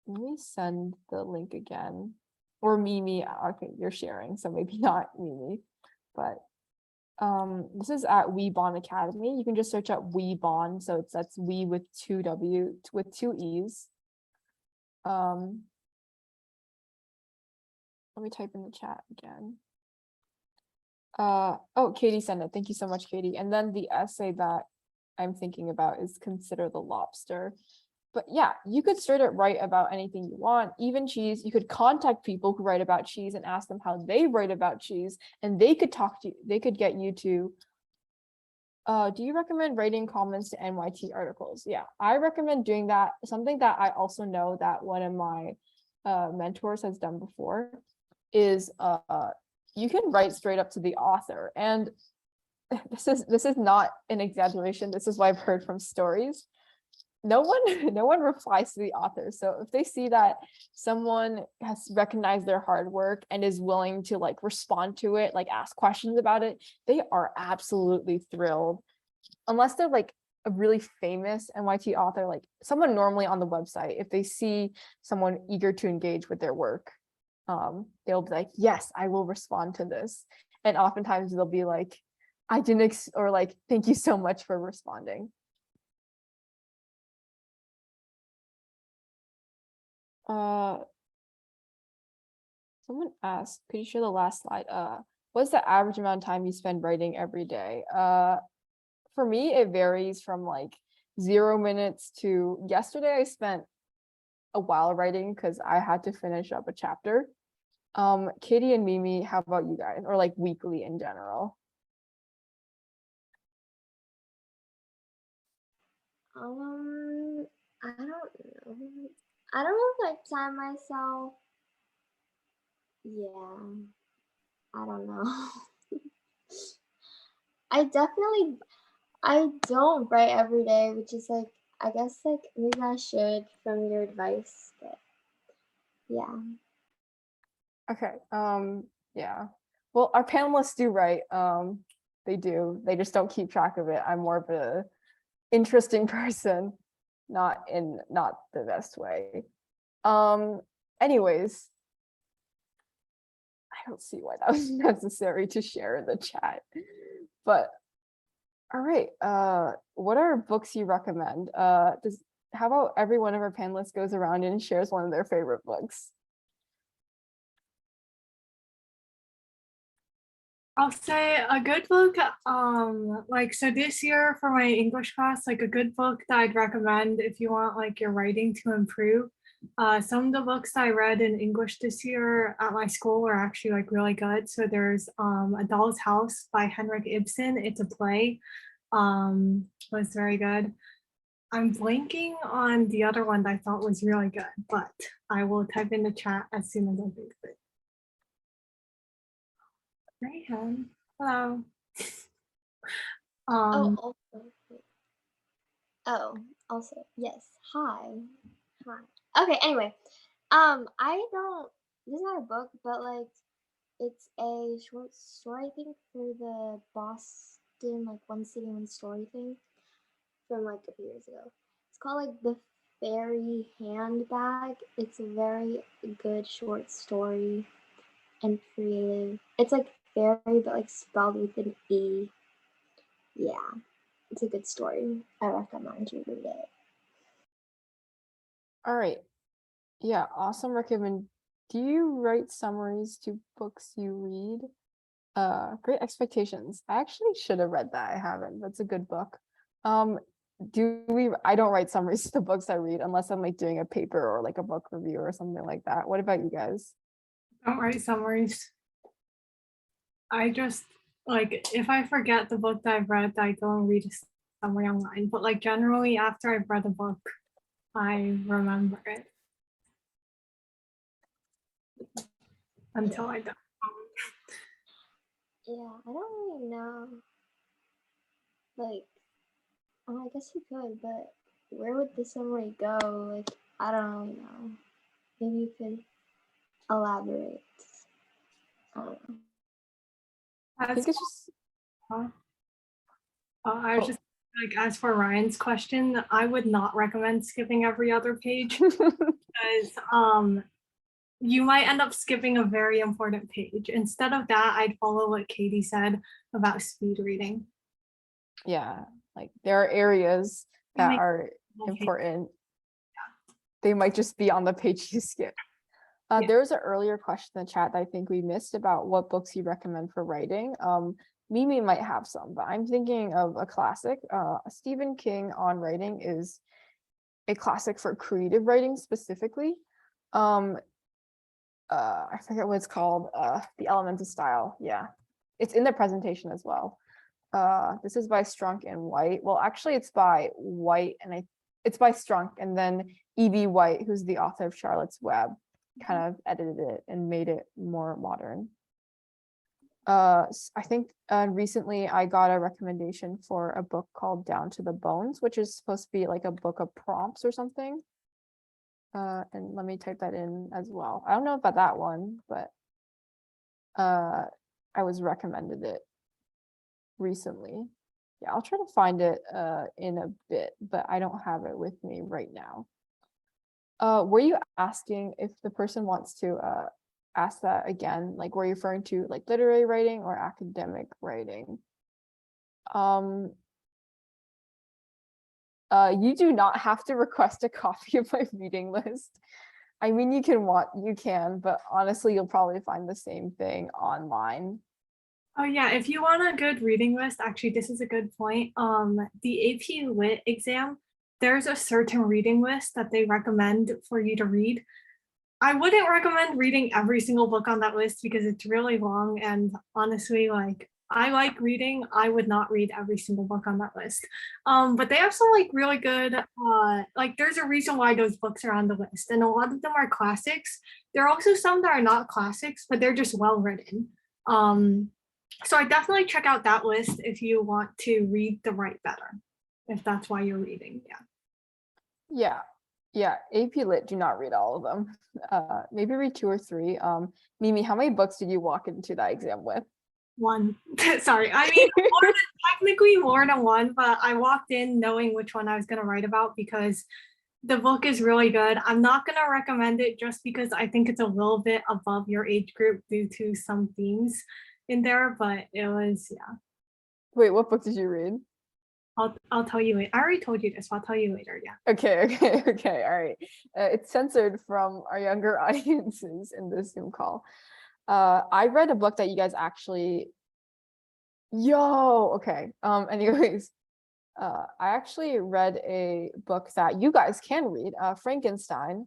me send the link again, or Mimi. Okay, you're sharing, so maybe not Mimi, but this is at Weebond Academy. You can just search up Weebond, so that's we with two E's. Let me type in the chat again. Oh, Katie sent it. Thank you so much, Katie. And then the essay that I'm thinking about is Consider the Lobster. But yeah, you could straight up write about anything you want, even cheese. You could contact people who write about cheese and ask them how they write about cheese, and they could talk to you. They could get you to, do you recommend writing comments to NYT articles? Yeah, I recommend doing that. Something that I also know that one of my mentors has done before is you can write straight up to the author. And this is not an exaggeration. This is what I've heard from stories. No one replies to the author. So if they see that someone has recognized their hard work and is willing to like respond to it, like ask questions about it, they are absolutely thrilled. Unless they're like a really famous NYT author, like someone normally on the website, if they see someone eager to engage with their work, they'll be like, yes, I will respond to this. And oftentimes they'll be like, I didn't, or like, thank you so much for responding. Someone asked, could you show the last slide? What's the average amount of time you spend writing every day? For me, it varies from like 0 minutes to yesterday. I spent a while writing because I had to finish up a chapter. Katie and Mimi, how about you guys? Or like weekly in general? I don't know. I don't know if I time myself. Yeah, I don't know. I don't write every day, which is like, I guess like maybe I should from your advice, but yeah. Okay, yeah. Well, our panelists do write. They do. They just don't keep track of it. I'm more of a interesting person, not the best way. Anyways, I don't see why that was necessary to share in the chat. But all right, what are books you recommend? How about every one of our panelists goes around and shares one of their favorite books? I'll say a good book, like, so this year for my English class, like a good book that I'd recommend if you want like your writing to improve. Some of the books that I read in English this year at my school were actually like really good. So there's A Doll's House by Henrik Ibsen. It's a play. Was very good. I'm blanking on the other one that I thought was really good, but I will type in the chat as soon as I think of it. Graham, hello. Also, yes. Hi. Okay, anyway. This is not a book, but like it's a short story thing for the Boston, like One City, One Story thing from like a few years ago. It's called like the Fairy Handbag. It's a very good short story and creative. It's like fairy, but like spelled with an E. Yeah, it's a good story. I recommend you read it. All right. Yeah, awesome recommend. Do you write summaries to books you read? Great Expectations. I actually should have read that. I haven't. That's a good book. I don't write summaries to the books I read unless I'm like doing a paper or like a book review or something like that. What about you guys? Don't write summaries. I just like, if I forget the book that I've read, I don't read a summary online. But like generally after I've read a book, I remember it until I don't. Yeah, I don't really know. Like, I guess you could, but where would the summary go? Like, I don't really know. Maybe you could elaborate. I don't know. I think it's just. I was just like, as for Ryan's question, I would not recommend skipping every other page because you might end up skipping a very important page. Instead of that, I'd follow what Katie said about speed reading. Yeah, like there are areas that are important. They might just be on the page you skip. There was an earlier question in the chat that I think we missed about what books you recommend for writing. Mimi might have some, but I'm thinking of a classic. Stephen King on writing is a classic for creative writing specifically. I forget what it's called. The Elements of Style. Yeah, it's in the presentation as well. This is by Strunk and White. Well, actually, it's by White and it's by Strunk and then E.B. White, who's the author of Charlotte's Web, kind of edited it and made it more modern. I think recently I got a recommendation for a book called Down to the Bones, which is supposed to be like a book of prompts or something. And let me type that in as well. I don't know about that one, but I was recommended it recently. Yeah, I'll try to find it in a bit, but I don't have it with me right now. Were you asking if the person wants to ask that again? Like, were you referring to like literary writing or academic writing? You do not have to request a copy of my reading list. I mean, you can, but honestly, you'll probably find the same thing online. Oh yeah, if you want a good reading list, actually, this is a good point. The AP Lit exam, there's a certain reading list that they recommend for you to read. I wouldn't recommend reading every single book on that list because it's really long, and honestly, like, I like reading. I would not read every single book on that list. But they have some like really good, like there's a reason why those books are on the list, and a lot of them are classics. There are also some that are not classics, but they're just well written. So I definitely check out that list if you want to read to write better, if that's why you're reading. Yeah. Yeah. AP Lit, do not read all of them. Maybe read 2 or 3. Mimi, how many books did you walk into that exam with? One. Sorry, I mean, technically more than one, but I walked in knowing which one I was going to write about because the book is really good. I'm not going to recommend it just because I think it's a little bit above your age group due to some themes in there, but it was, yeah. Wait, what book did you read? I'll tell you later. I already told you this, but I'll tell you later. Yeah. Okay. All right. It's censored from our younger audiences in this Zoom call. I read a book that you guys actually, okay. Anyways, I actually read a book that you guys can read, Frankenstein.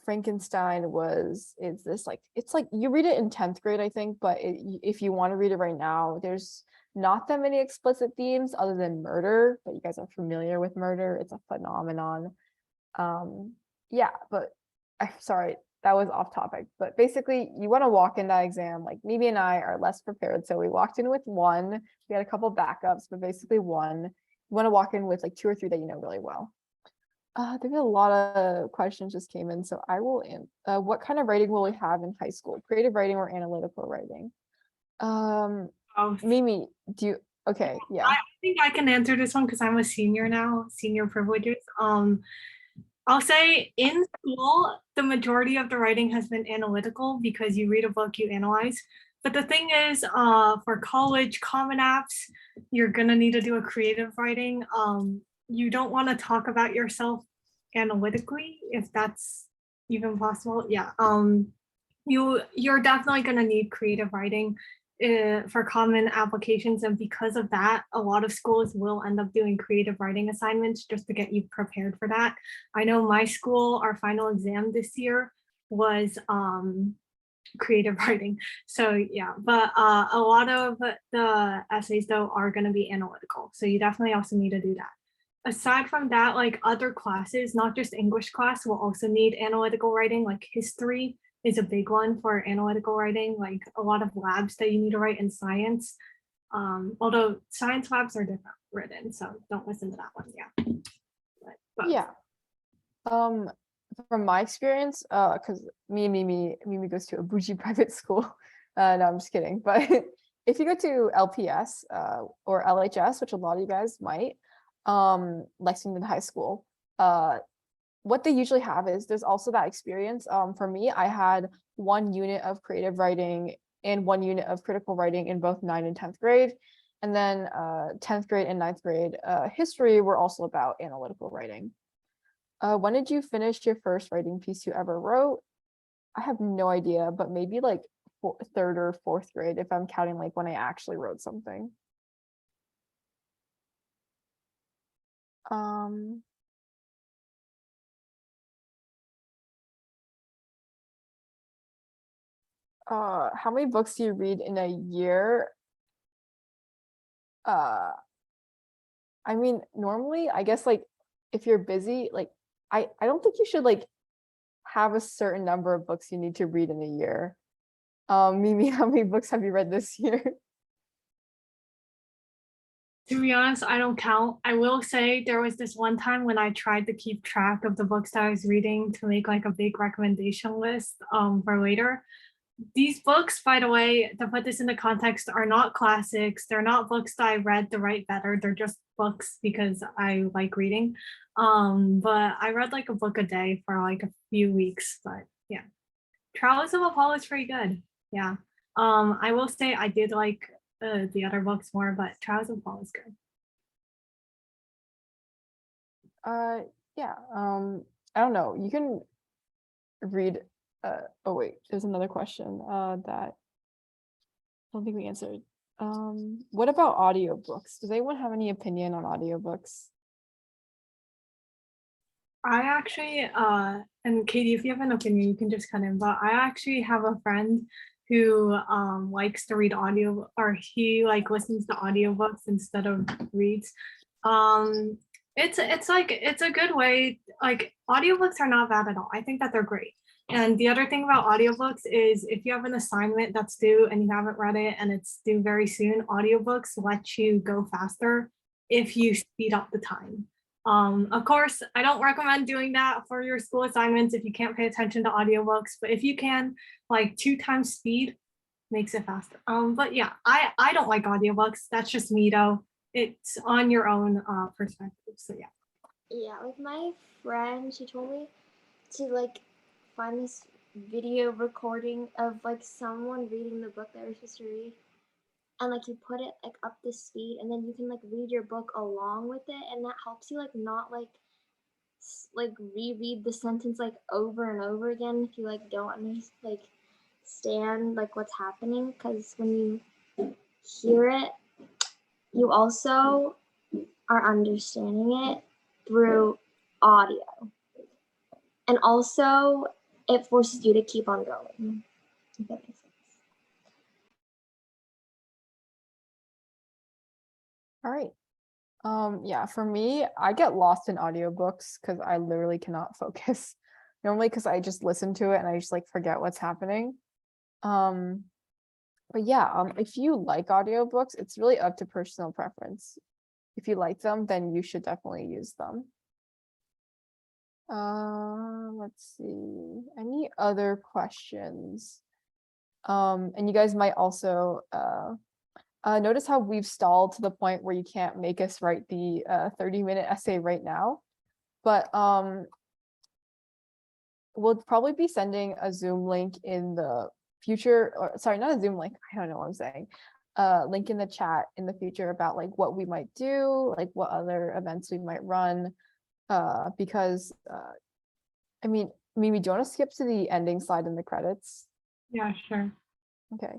Frankenstein it's like you read it in 10th grade, I think, but if you want to read it right now, there's not that many explicit themes other than murder, but you guys are familiar with murder. It's a phenomenon. Yeah, but sorry, that was off topic, but basically you want to walk in that exam, like Mimi and I are less prepared. So we walked in with one, we had a couple backups, but basically one. You want to walk in with like 2 or 3 that you know really well. There's a lot of questions just came in, so I will what kind of writing will we have in high school? Creative writing or analytical writing? Mimi, okay, yeah. I think I can answer this one because I'm a senior now, senior privileges. I'll say in school, the majority of the writing has been analytical because you read a book, you analyze. But the thing is, for college Common Apps, you're gonna need to do a creative writing. You don't want to talk about yourself analytically, if that's even possible. Yeah. You're definitely gonna need creative writing for common applications, and because of that, a lot of schools will end up doing creative writing assignments just to get you prepared for that. I know my school, our final exam this year was creative writing. So yeah, but a lot of the essays though are going to be analytical. So you definitely also need to do that. Aside from that, like other classes, not just English class, will also need analytical writing, like history is a big one for analytical writing, like a lot of labs that you need to write in science. Although science labs are different written, so don't listen to that one. Yeah. But yeah. From my experience, because Mimi goes to a bougie private school. No, I'm just kidding. But if you go to LPS or LHS, which a lot of you guys might, Lexington High School, what they usually have is there's also that experience. For me, I had 1 unit of creative writing and 1 unit of critical writing in both 9th and 10th grade. And then 10th grade and 9th grade history were also about analytical writing. When did you finish your first writing piece you ever wrote? I have no idea, but maybe like 3rd or 4th grade if I'm counting like when I actually wrote something. How many books do you read in a year? I mean, normally, I guess like if you're busy, like I don't think you should like have a certain number of books you need to read in a year. Mimi, how many books have you read this year? to be honest, I don't count. I will say there was this one time when I tried to keep track of the books that I was reading to make like a big recommendation list for later. These books, by the way, to put this into context, are not classics. They're not books that I read to write better. They're just books because I like reading. But I read like a book a day for like a few weeks, but yeah. Trials of Apollo is pretty good. Yeah. I will say I did like the other books more, but Trials of Apollo is good. Yeah. I don't know. You can read. Oh wait, there's another question. That I don't think we answered. What about audiobooks? Does anyone have any opinion on audiobooks? I actually, and Katie, if you have an opinion, you can just cut in, but I actually have a friend who likes to read audio, or he like listens to audiobooks instead of reads. It's like, it's a good way, like audiobooks are not bad at all. I think that they're great. And the other thing about audiobooks is if you have an assignment that's due and you haven't read it and it's due very soon, audiobooks let you go faster if you speed up the time. Of course, I don't recommend doing that for your school assignments if you can't pay attention to audiobooks, but if you can, like 2 times speed makes it faster. But yeah, I don't like audiobooks. That's just me though. It's on your own perspective. So yeah. Yeah, like my friend, she told me to like find this video recording of like someone reading the book that we're supposed to read. And like you put it like up to speed and then you can like read your book along with it, and that helps you like not like reread the sentence like over and over again if you like don't understand like what's happening, because when you hear it you also are understanding it through audio, and also it forces you to keep on going, if that makes sense. All right. Yeah, for me, I get lost in audiobooks because I literally cannot focus. Normally because I just listen to it and I just like forget what's happening. But yeah, if you like audiobooks, it's really up to personal preference. If you like them, then you should definitely use them. Let's see. Any other questions? And you guys might also notice how we've stalled to the point where you can't make us write the 30-minute essay right now. But we'll probably be sending a Zoom link in the future, or sorry, not a Zoom link. I don't know what I'm saying. Link in the chat in the future about like what we might do, like what other events we might run. Because I mean, Mimi, do you want to skip to the ending slide in the credits? Yeah, sure. Okay.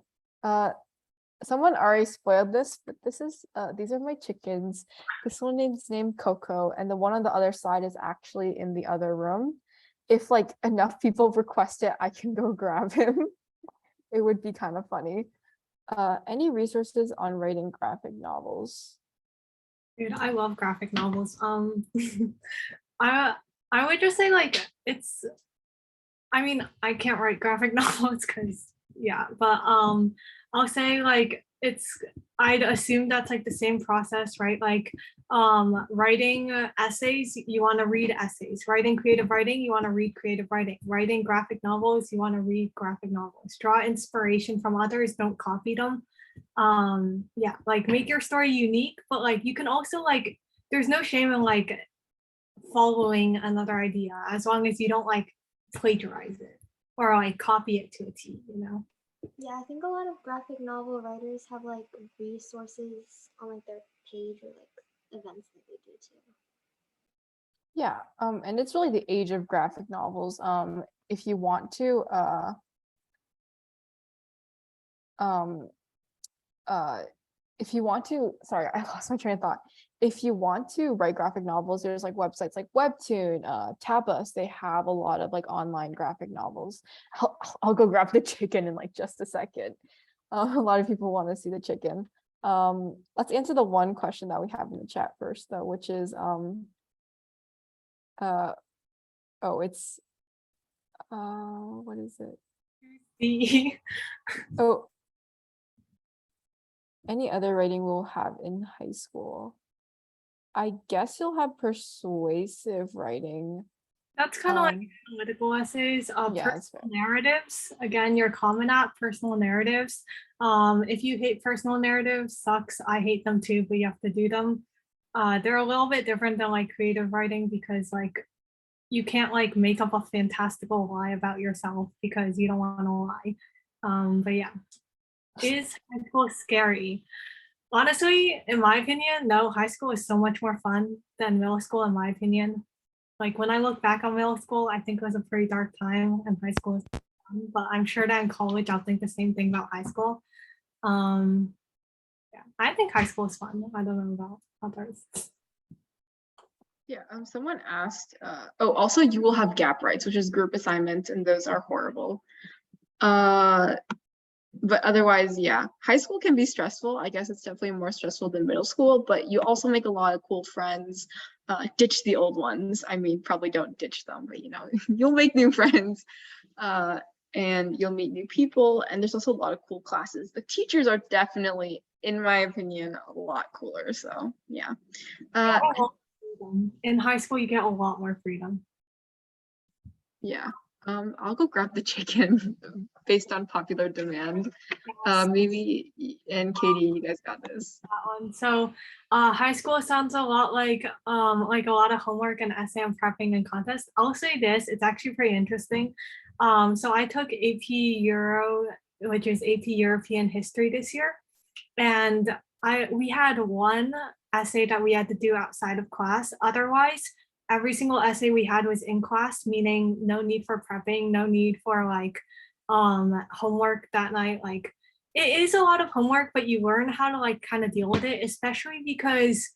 Someone already spoiled this, but this is these are my chickens. This one is named Coco, and the one on the other side is actually in the other room. If like enough people request it, I can go grab him. It would be kind of funny. Any resources on writing graphic novels? Dude, I love graphic novels. I would just say like it's, I mean, I can't write graphic novels because yeah, but I'll say like I'd assume that's like the same process, right? Like writing essays, you want to read essays. Writing creative writing, you want to read creative writing. Writing graphic novels, you want to read graphic novels. Draw inspiration from others, don't copy them. Yeah, like make your story unique, but like you can also like, there's no shame in like following another idea as long as you don't like plagiarize it or like copy it to a T, you know? Yeah, I think a lot of graphic novel writers have like resources on like their page or like events that they do too. Yeah, and it's really the age of graphic novels. If you want to, sorry, I lost my train of thought. If you want to write graphic novels, there's like websites like Webtoon, Tapas. They have a lot of like online graphic novels. I'll go grab the chicken in like just a second. A lot of people want to see the chicken. Let's answer the one question that we have in the chat first, though, which is it's what is it? Oh, any other writing we'll have in high school? I guess you'll have persuasive writing. That's kind of like analytical essays. Yeah, personal narratives. Again, your common app, personal narratives. If you hate personal narratives, sucks. I hate them too, but you have to do them. They're a little bit different than like creative writing because like you can't like make up a fantastical lie about yourself because you don't want to lie. But yeah, is high school scary? Honestly, in my opinion, no, high school is so much more fun than middle school, in my opinion. Like when I look back on middle school, I think it was a pretty dark time, and high school is fun, but I'm sure that in college I'll think the same thing about high school. Yeah, I think high school is fun. I don't know about others. Yeah, someone asked, also you will have gap rights, which is group assignments, and those are horrible. But otherwise, yeah, high school can be stressful. I guess it's definitely more stressful than middle school, but you also make a lot of cool friends. Ditch the old ones. I mean, probably don't ditch them, but you know, you'll make new friends. And you'll meet new people, and there's also a lot of cool classes. The teachers are definitely, in my opinion, a lot cooler. So yeah. In high school, you get a lot more freedom. Yeah. I'll go grab the chicken based on popular demand. Maybe, and Katie, you guys got this. That one. So high school sounds a lot like a lot of homework and essay and prepping and contests. I'll say this, it's actually pretty interesting. So I took AP Euro, which is AP European History this year. And we had one essay that we had to do outside of class. Otherwise, every single essay we had was in class, meaning no need for prepping, no need for like homework that night. Like it is a lot of homework, but you learn how to like kind of deal with it, especially because,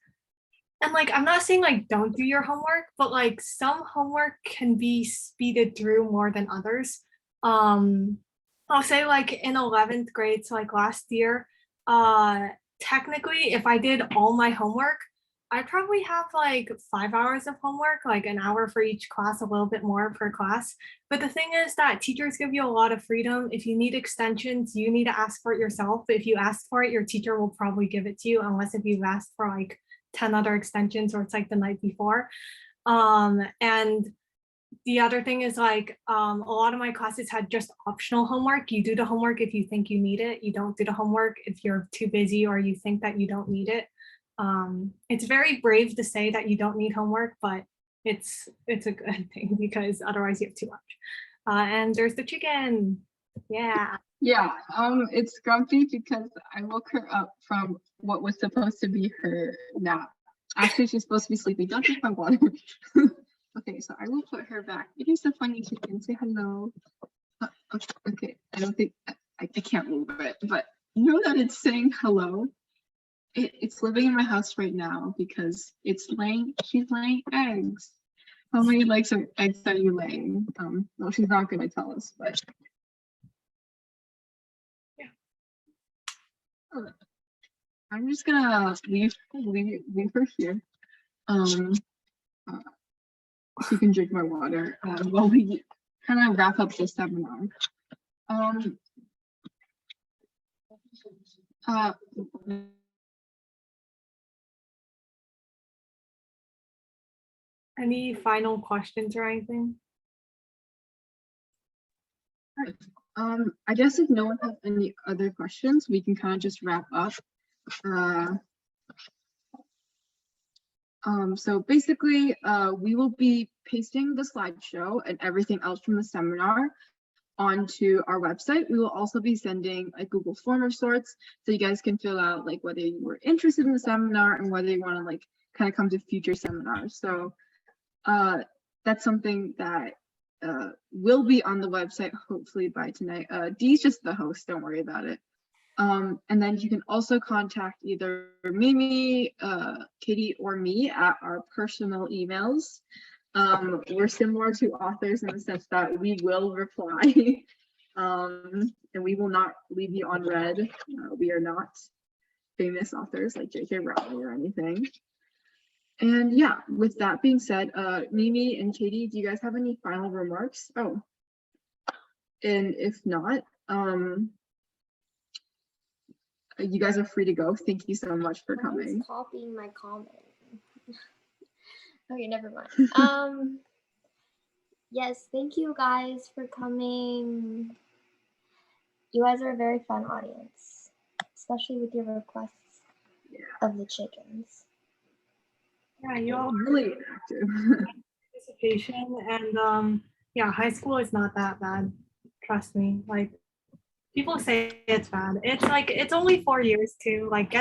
and like I'm not saying like don't do your homework, but like some homework can be speeded through more than others. I'll say like in 11th grade, so like last year, technically if I did all my homework, I probably have like 5 hours of homework, like an hour for each class, a little bit more per class. But the thing is that teachers give you a lot of freedom. If you need extensions, you need to ask for it yourself. But if you ask for it, your teacher will probably give it to you, unless if you've asked for like 10 other extensions or it's like the night before. And the other thing is like a lot of my classes had just optional homework. You do the homework if you think you need it. You don't do the homework if you're too busy or you think that you don't need it. It's very brave to say that you don't need homework, but it's a good thing because otherwise you have too much. And there's the chicken. Yeah. Yeah, it's grumpy because I woke her up from what was supposed to be her nap. Actually, she's supposed to be sleeping. Don't drink my water. Okay, so I will put her back. It is a funny chicken. Say hello. Okay, I don't think I can't move it, but you know that it's saying hello. It's living in my house right now because she's laying eggs. How many eggs are you laying? No, she's not gonna tell us, but yeah. I'm just gonna leave her here. She can drink my water while we kind of wrap up this seminar. Any final questions or anything? I guess if no one has any other questions, we can kind of just wrap up. So basically, we will be pasting the slideshow and everything else from the seminar onto our website. We will also be sending a Google form of sorts, so you guys can fill out like whether you were interested in the seminar and whether you want to like kind of come to future seminars. So that's something that will be on the website hopefully by tonight. Dee's just the host, don't worry about it. And then you can also contact either Mimi, Katie, or me at our personal emails. We're similar to authors in the sense that we will reply and we will not leave you on red. We are not famous authors like J.K. Rowling or anything. And yeah, with that being said, Mimi and Katie, do you guys have any final remarks? Oh, and if not, you guys are free to go. Thank you so much for coming. Copying my comment. Okay, never mind. Yes, thank you guys for coming. You guys are a very fun audience, especially with your requests of the chickens. Yeah, you all Really active. participation, and yeah, high school is not that bad. Trust me. Like people say it's bad. It's like it's only 4 years to like get